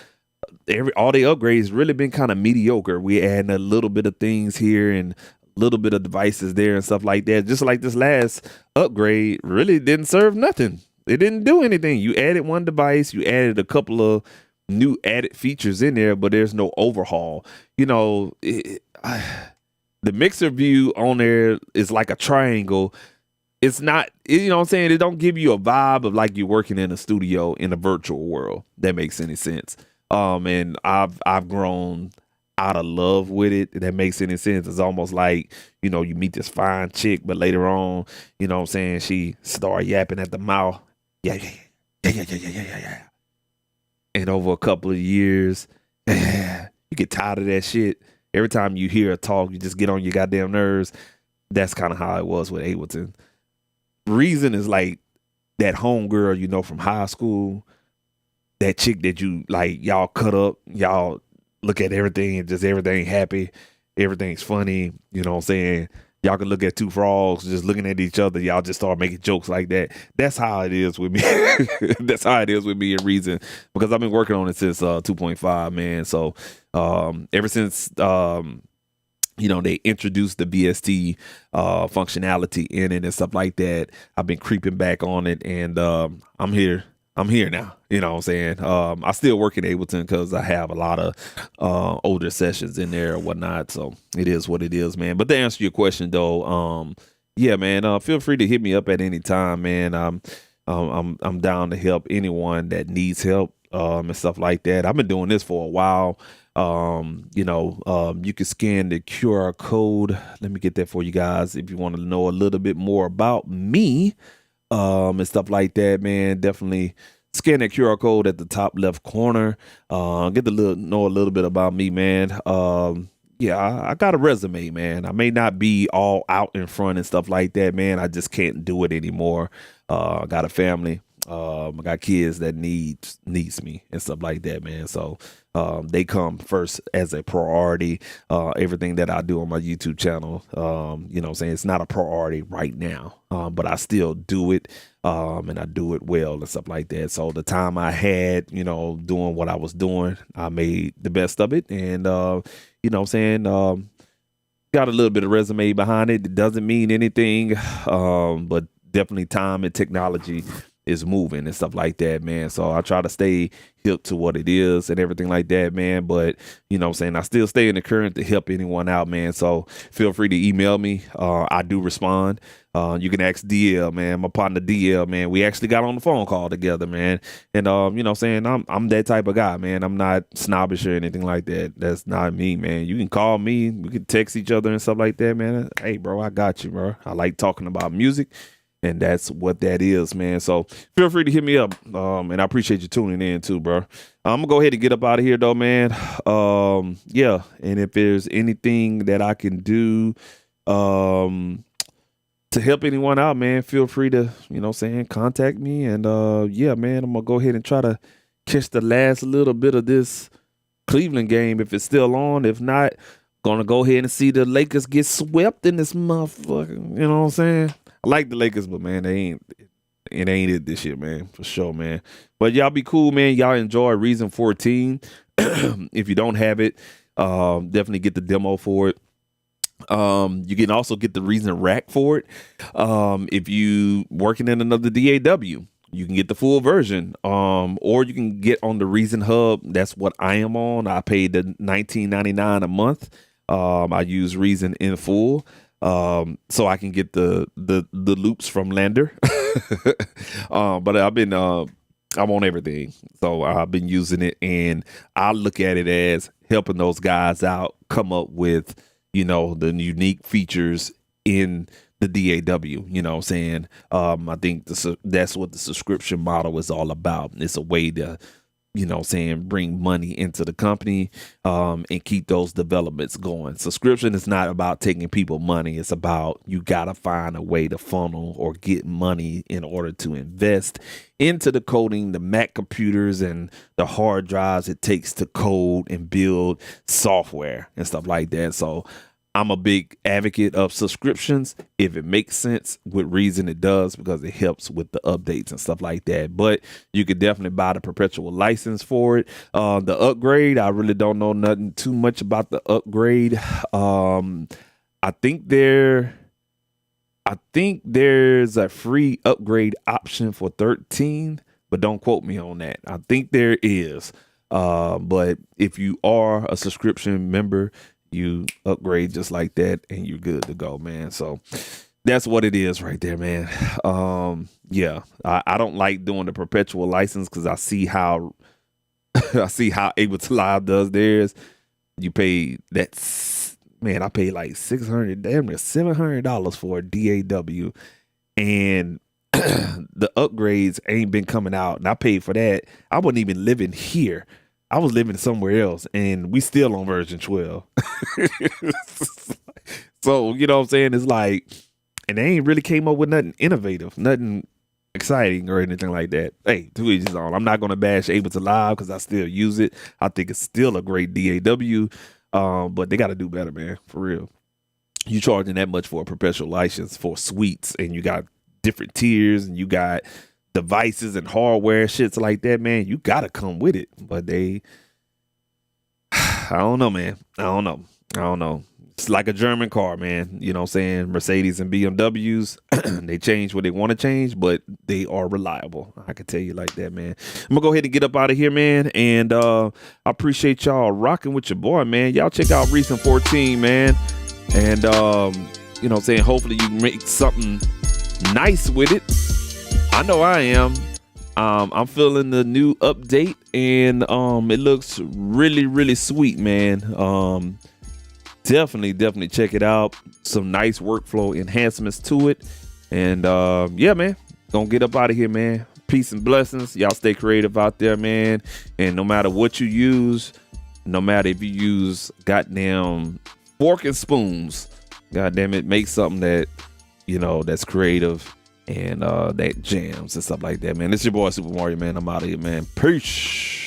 All the upgrades really been kind of mediocre. We adding a little bit of things here and a little bit of devices there and stuff like that. Just like this last upgrade really didn't serve nothing. It didn't do anything. You added one device, you added a couple of new added features in there, but there's no overhaul. You know, the mixer view on there is like a triangle. It's not, you know what I'm saying? It don't give you a vibe of like you're working in a studio in a virtual world. That makes any sense. And I've grown out of love with it. That makes any sense. It's almost like, you know, you meet this fine chick, but later on, you know what I'm saying, she start yapping at the mouth. Yeah. And over a couple of years, you get tired of that shit. Every time you hear her talk, you just get on your goddamn nerves. That's kind of how it was with Ableton. Reason is like that homegirl, you know, from high school, that chick that you like, y'all cut up, y'all look at everything and just everything happy, everything's funny, you know what I'm saying? Y'all can look at two frogs just looking at each other, y'all just start making jokes like that. That's how it is with me. That's how it is with me in Reason, because I've been working on it since 2.5, man. So ever since you know, they introduced the VST functionality in it and stuff like that, I've been creeping back on it, and I'm here now. You know what I'm saying? I still work in Ableton because I have a lot of older sessions in there or whatnot. So it is what it is, man. But to answer your question though, yeah, man, feel free to hit me up at any time, man. I'm down to help anyone that needs help and stuff like that. I've been doing this for a while. You know, you can scan the QR code. Let me get that for you guys if you want to know a little bit more about me and stuff like that, man. Definitely scan that QR code at the top left corner. Get to know a little bit about me, man. Yeah, I got a resume, man. I may not be all out in front and stuff like that, man. I just can't do it anymore. I got a family. I got kids that needs me and stuff like that, man. So they come first as a priority. Everything that I do on my YouTube channel, you know what I'm saying, it's not a priority right now, but I still do it, and I do it well and stuff like that. So the time I had, you know, doing what I was doing, I made the best of it, and you know what I'm saying, got a little bit of resume behind it. It doesn't mean anything, but definitely time and technology is moving and stuff like that, man. So I try to stay hip to what it is and everything like that, man. But you know what I'm saying, I still stay in the current to help anyone out, man. So feel free to email me. I do respond. You can ask DL, man, my partner DL, man. We actually got on the phone call together, man. And you know what I'm saying, I'm that type of guy, man. I'm not snobbish or anything like that. That's not me, man. You can call me, we can text each other and stuff like that, man. Hey, bro, I got you, bro. I like talking about music. And that's what that is, man. So feel free to hit me up. And I appreciate you tuning in too, bro. I'm gonna go ahead and get up out of here though, man. Yeah. And if there's anything that I can do to help anyone out, man, feel free to, you know what I'm saying, contact me. And yeah, man, I'm gonna go ahead and try to catch the last little bit of this Cleveland game if it's still on. If not, gonna go ahead and see the Lakers get swept in this motherfucker. You know what I'm saying? I like the Lakers, but man, it ain't it this year, man, for sure, man. But y'all be cool, man. Y'all enjoy Reason 14. If you don't have it, definitely get the demo for it. You can also get the Reason rack for it. If you working in another DAW, you can get the full version. Or you can get on the Reason Hub. That's what I am on. I paid the $19.99 a month. I use Reason in full. So I can get the loops from Lander. But I've been I'm on everything. So I've been using it, and I look at it as helping those guys out come up with, the unique features in the DAW. You know what I'm saying? I think that's what the subscription model is all about. It's a way to, bring money into the company, and keep those developments going. Subscription is not about taking people money. It's about, you got to find a way to funnel or get money in order to invest into the coding, the Mac computers and the hard drives it takes to code and build software and stuff like that. So I'm a big advocate of subscriptions. If it makes sense, with reason it does, because it helps with the updates and stuff like that. But you could definitely buy the perpetual license for it. The upgrade, I really don't know nothing too much about the upgrade. I think there's a free upgrade option for 13, but don't quote me on that. I think there is. But if you are a subscription member, you upgrade just like that and you're good to go, man. So that's what it is right there, man. I don't like doing the perpetual license because I see how Ableton Live does theirs. You pay I paid like $600, damn near $700 for a DAW, and the upgrades ain't been coming out, and I paid for that. I wasn't even living here. I was living somewhere else, and we still on version 12. So, you know what I'm saying? It's like, and they ain't really came up with nothing innovative, nothing exciting or anything like that. Hey, to each his own. I'm not going to bash Ableton Live because I still use it. I think it's still a great DAW, but they got to do better, man, for real. You charging that much for a perpetual license for suites, and you got different tiers, and you got devices and hardware, shits like that, man. You gotta come with it. But I don't know, man. I don't know. It's like a German car, man. You know what I'm saying? Mercedes and BMWs, they change what they want to change, but they are reliable. I can tell you like that, man. I'm gonna go ahead and get up out of here, man. And I appreciate y'all rocking with your boy, man. Y'all check out Recent 14, man. And you know what I'm saying? Hopefully you make something nice with it. I know I am. I'm feeling the new update, and it looks really, really sweet, man. Definitely check it out. Some nice workflow enhancements to it. And yeah, man, gonna get up out of here, man. Peace and blessings. Y'all stay creative out there, man. And no matter what you use, no matter if you use goddamn fork and spoons, goddamn it, make something that, that's creative and that jams and stuff like that, man. It's your boy Super Mario, man. I'm out of here, man. Peace.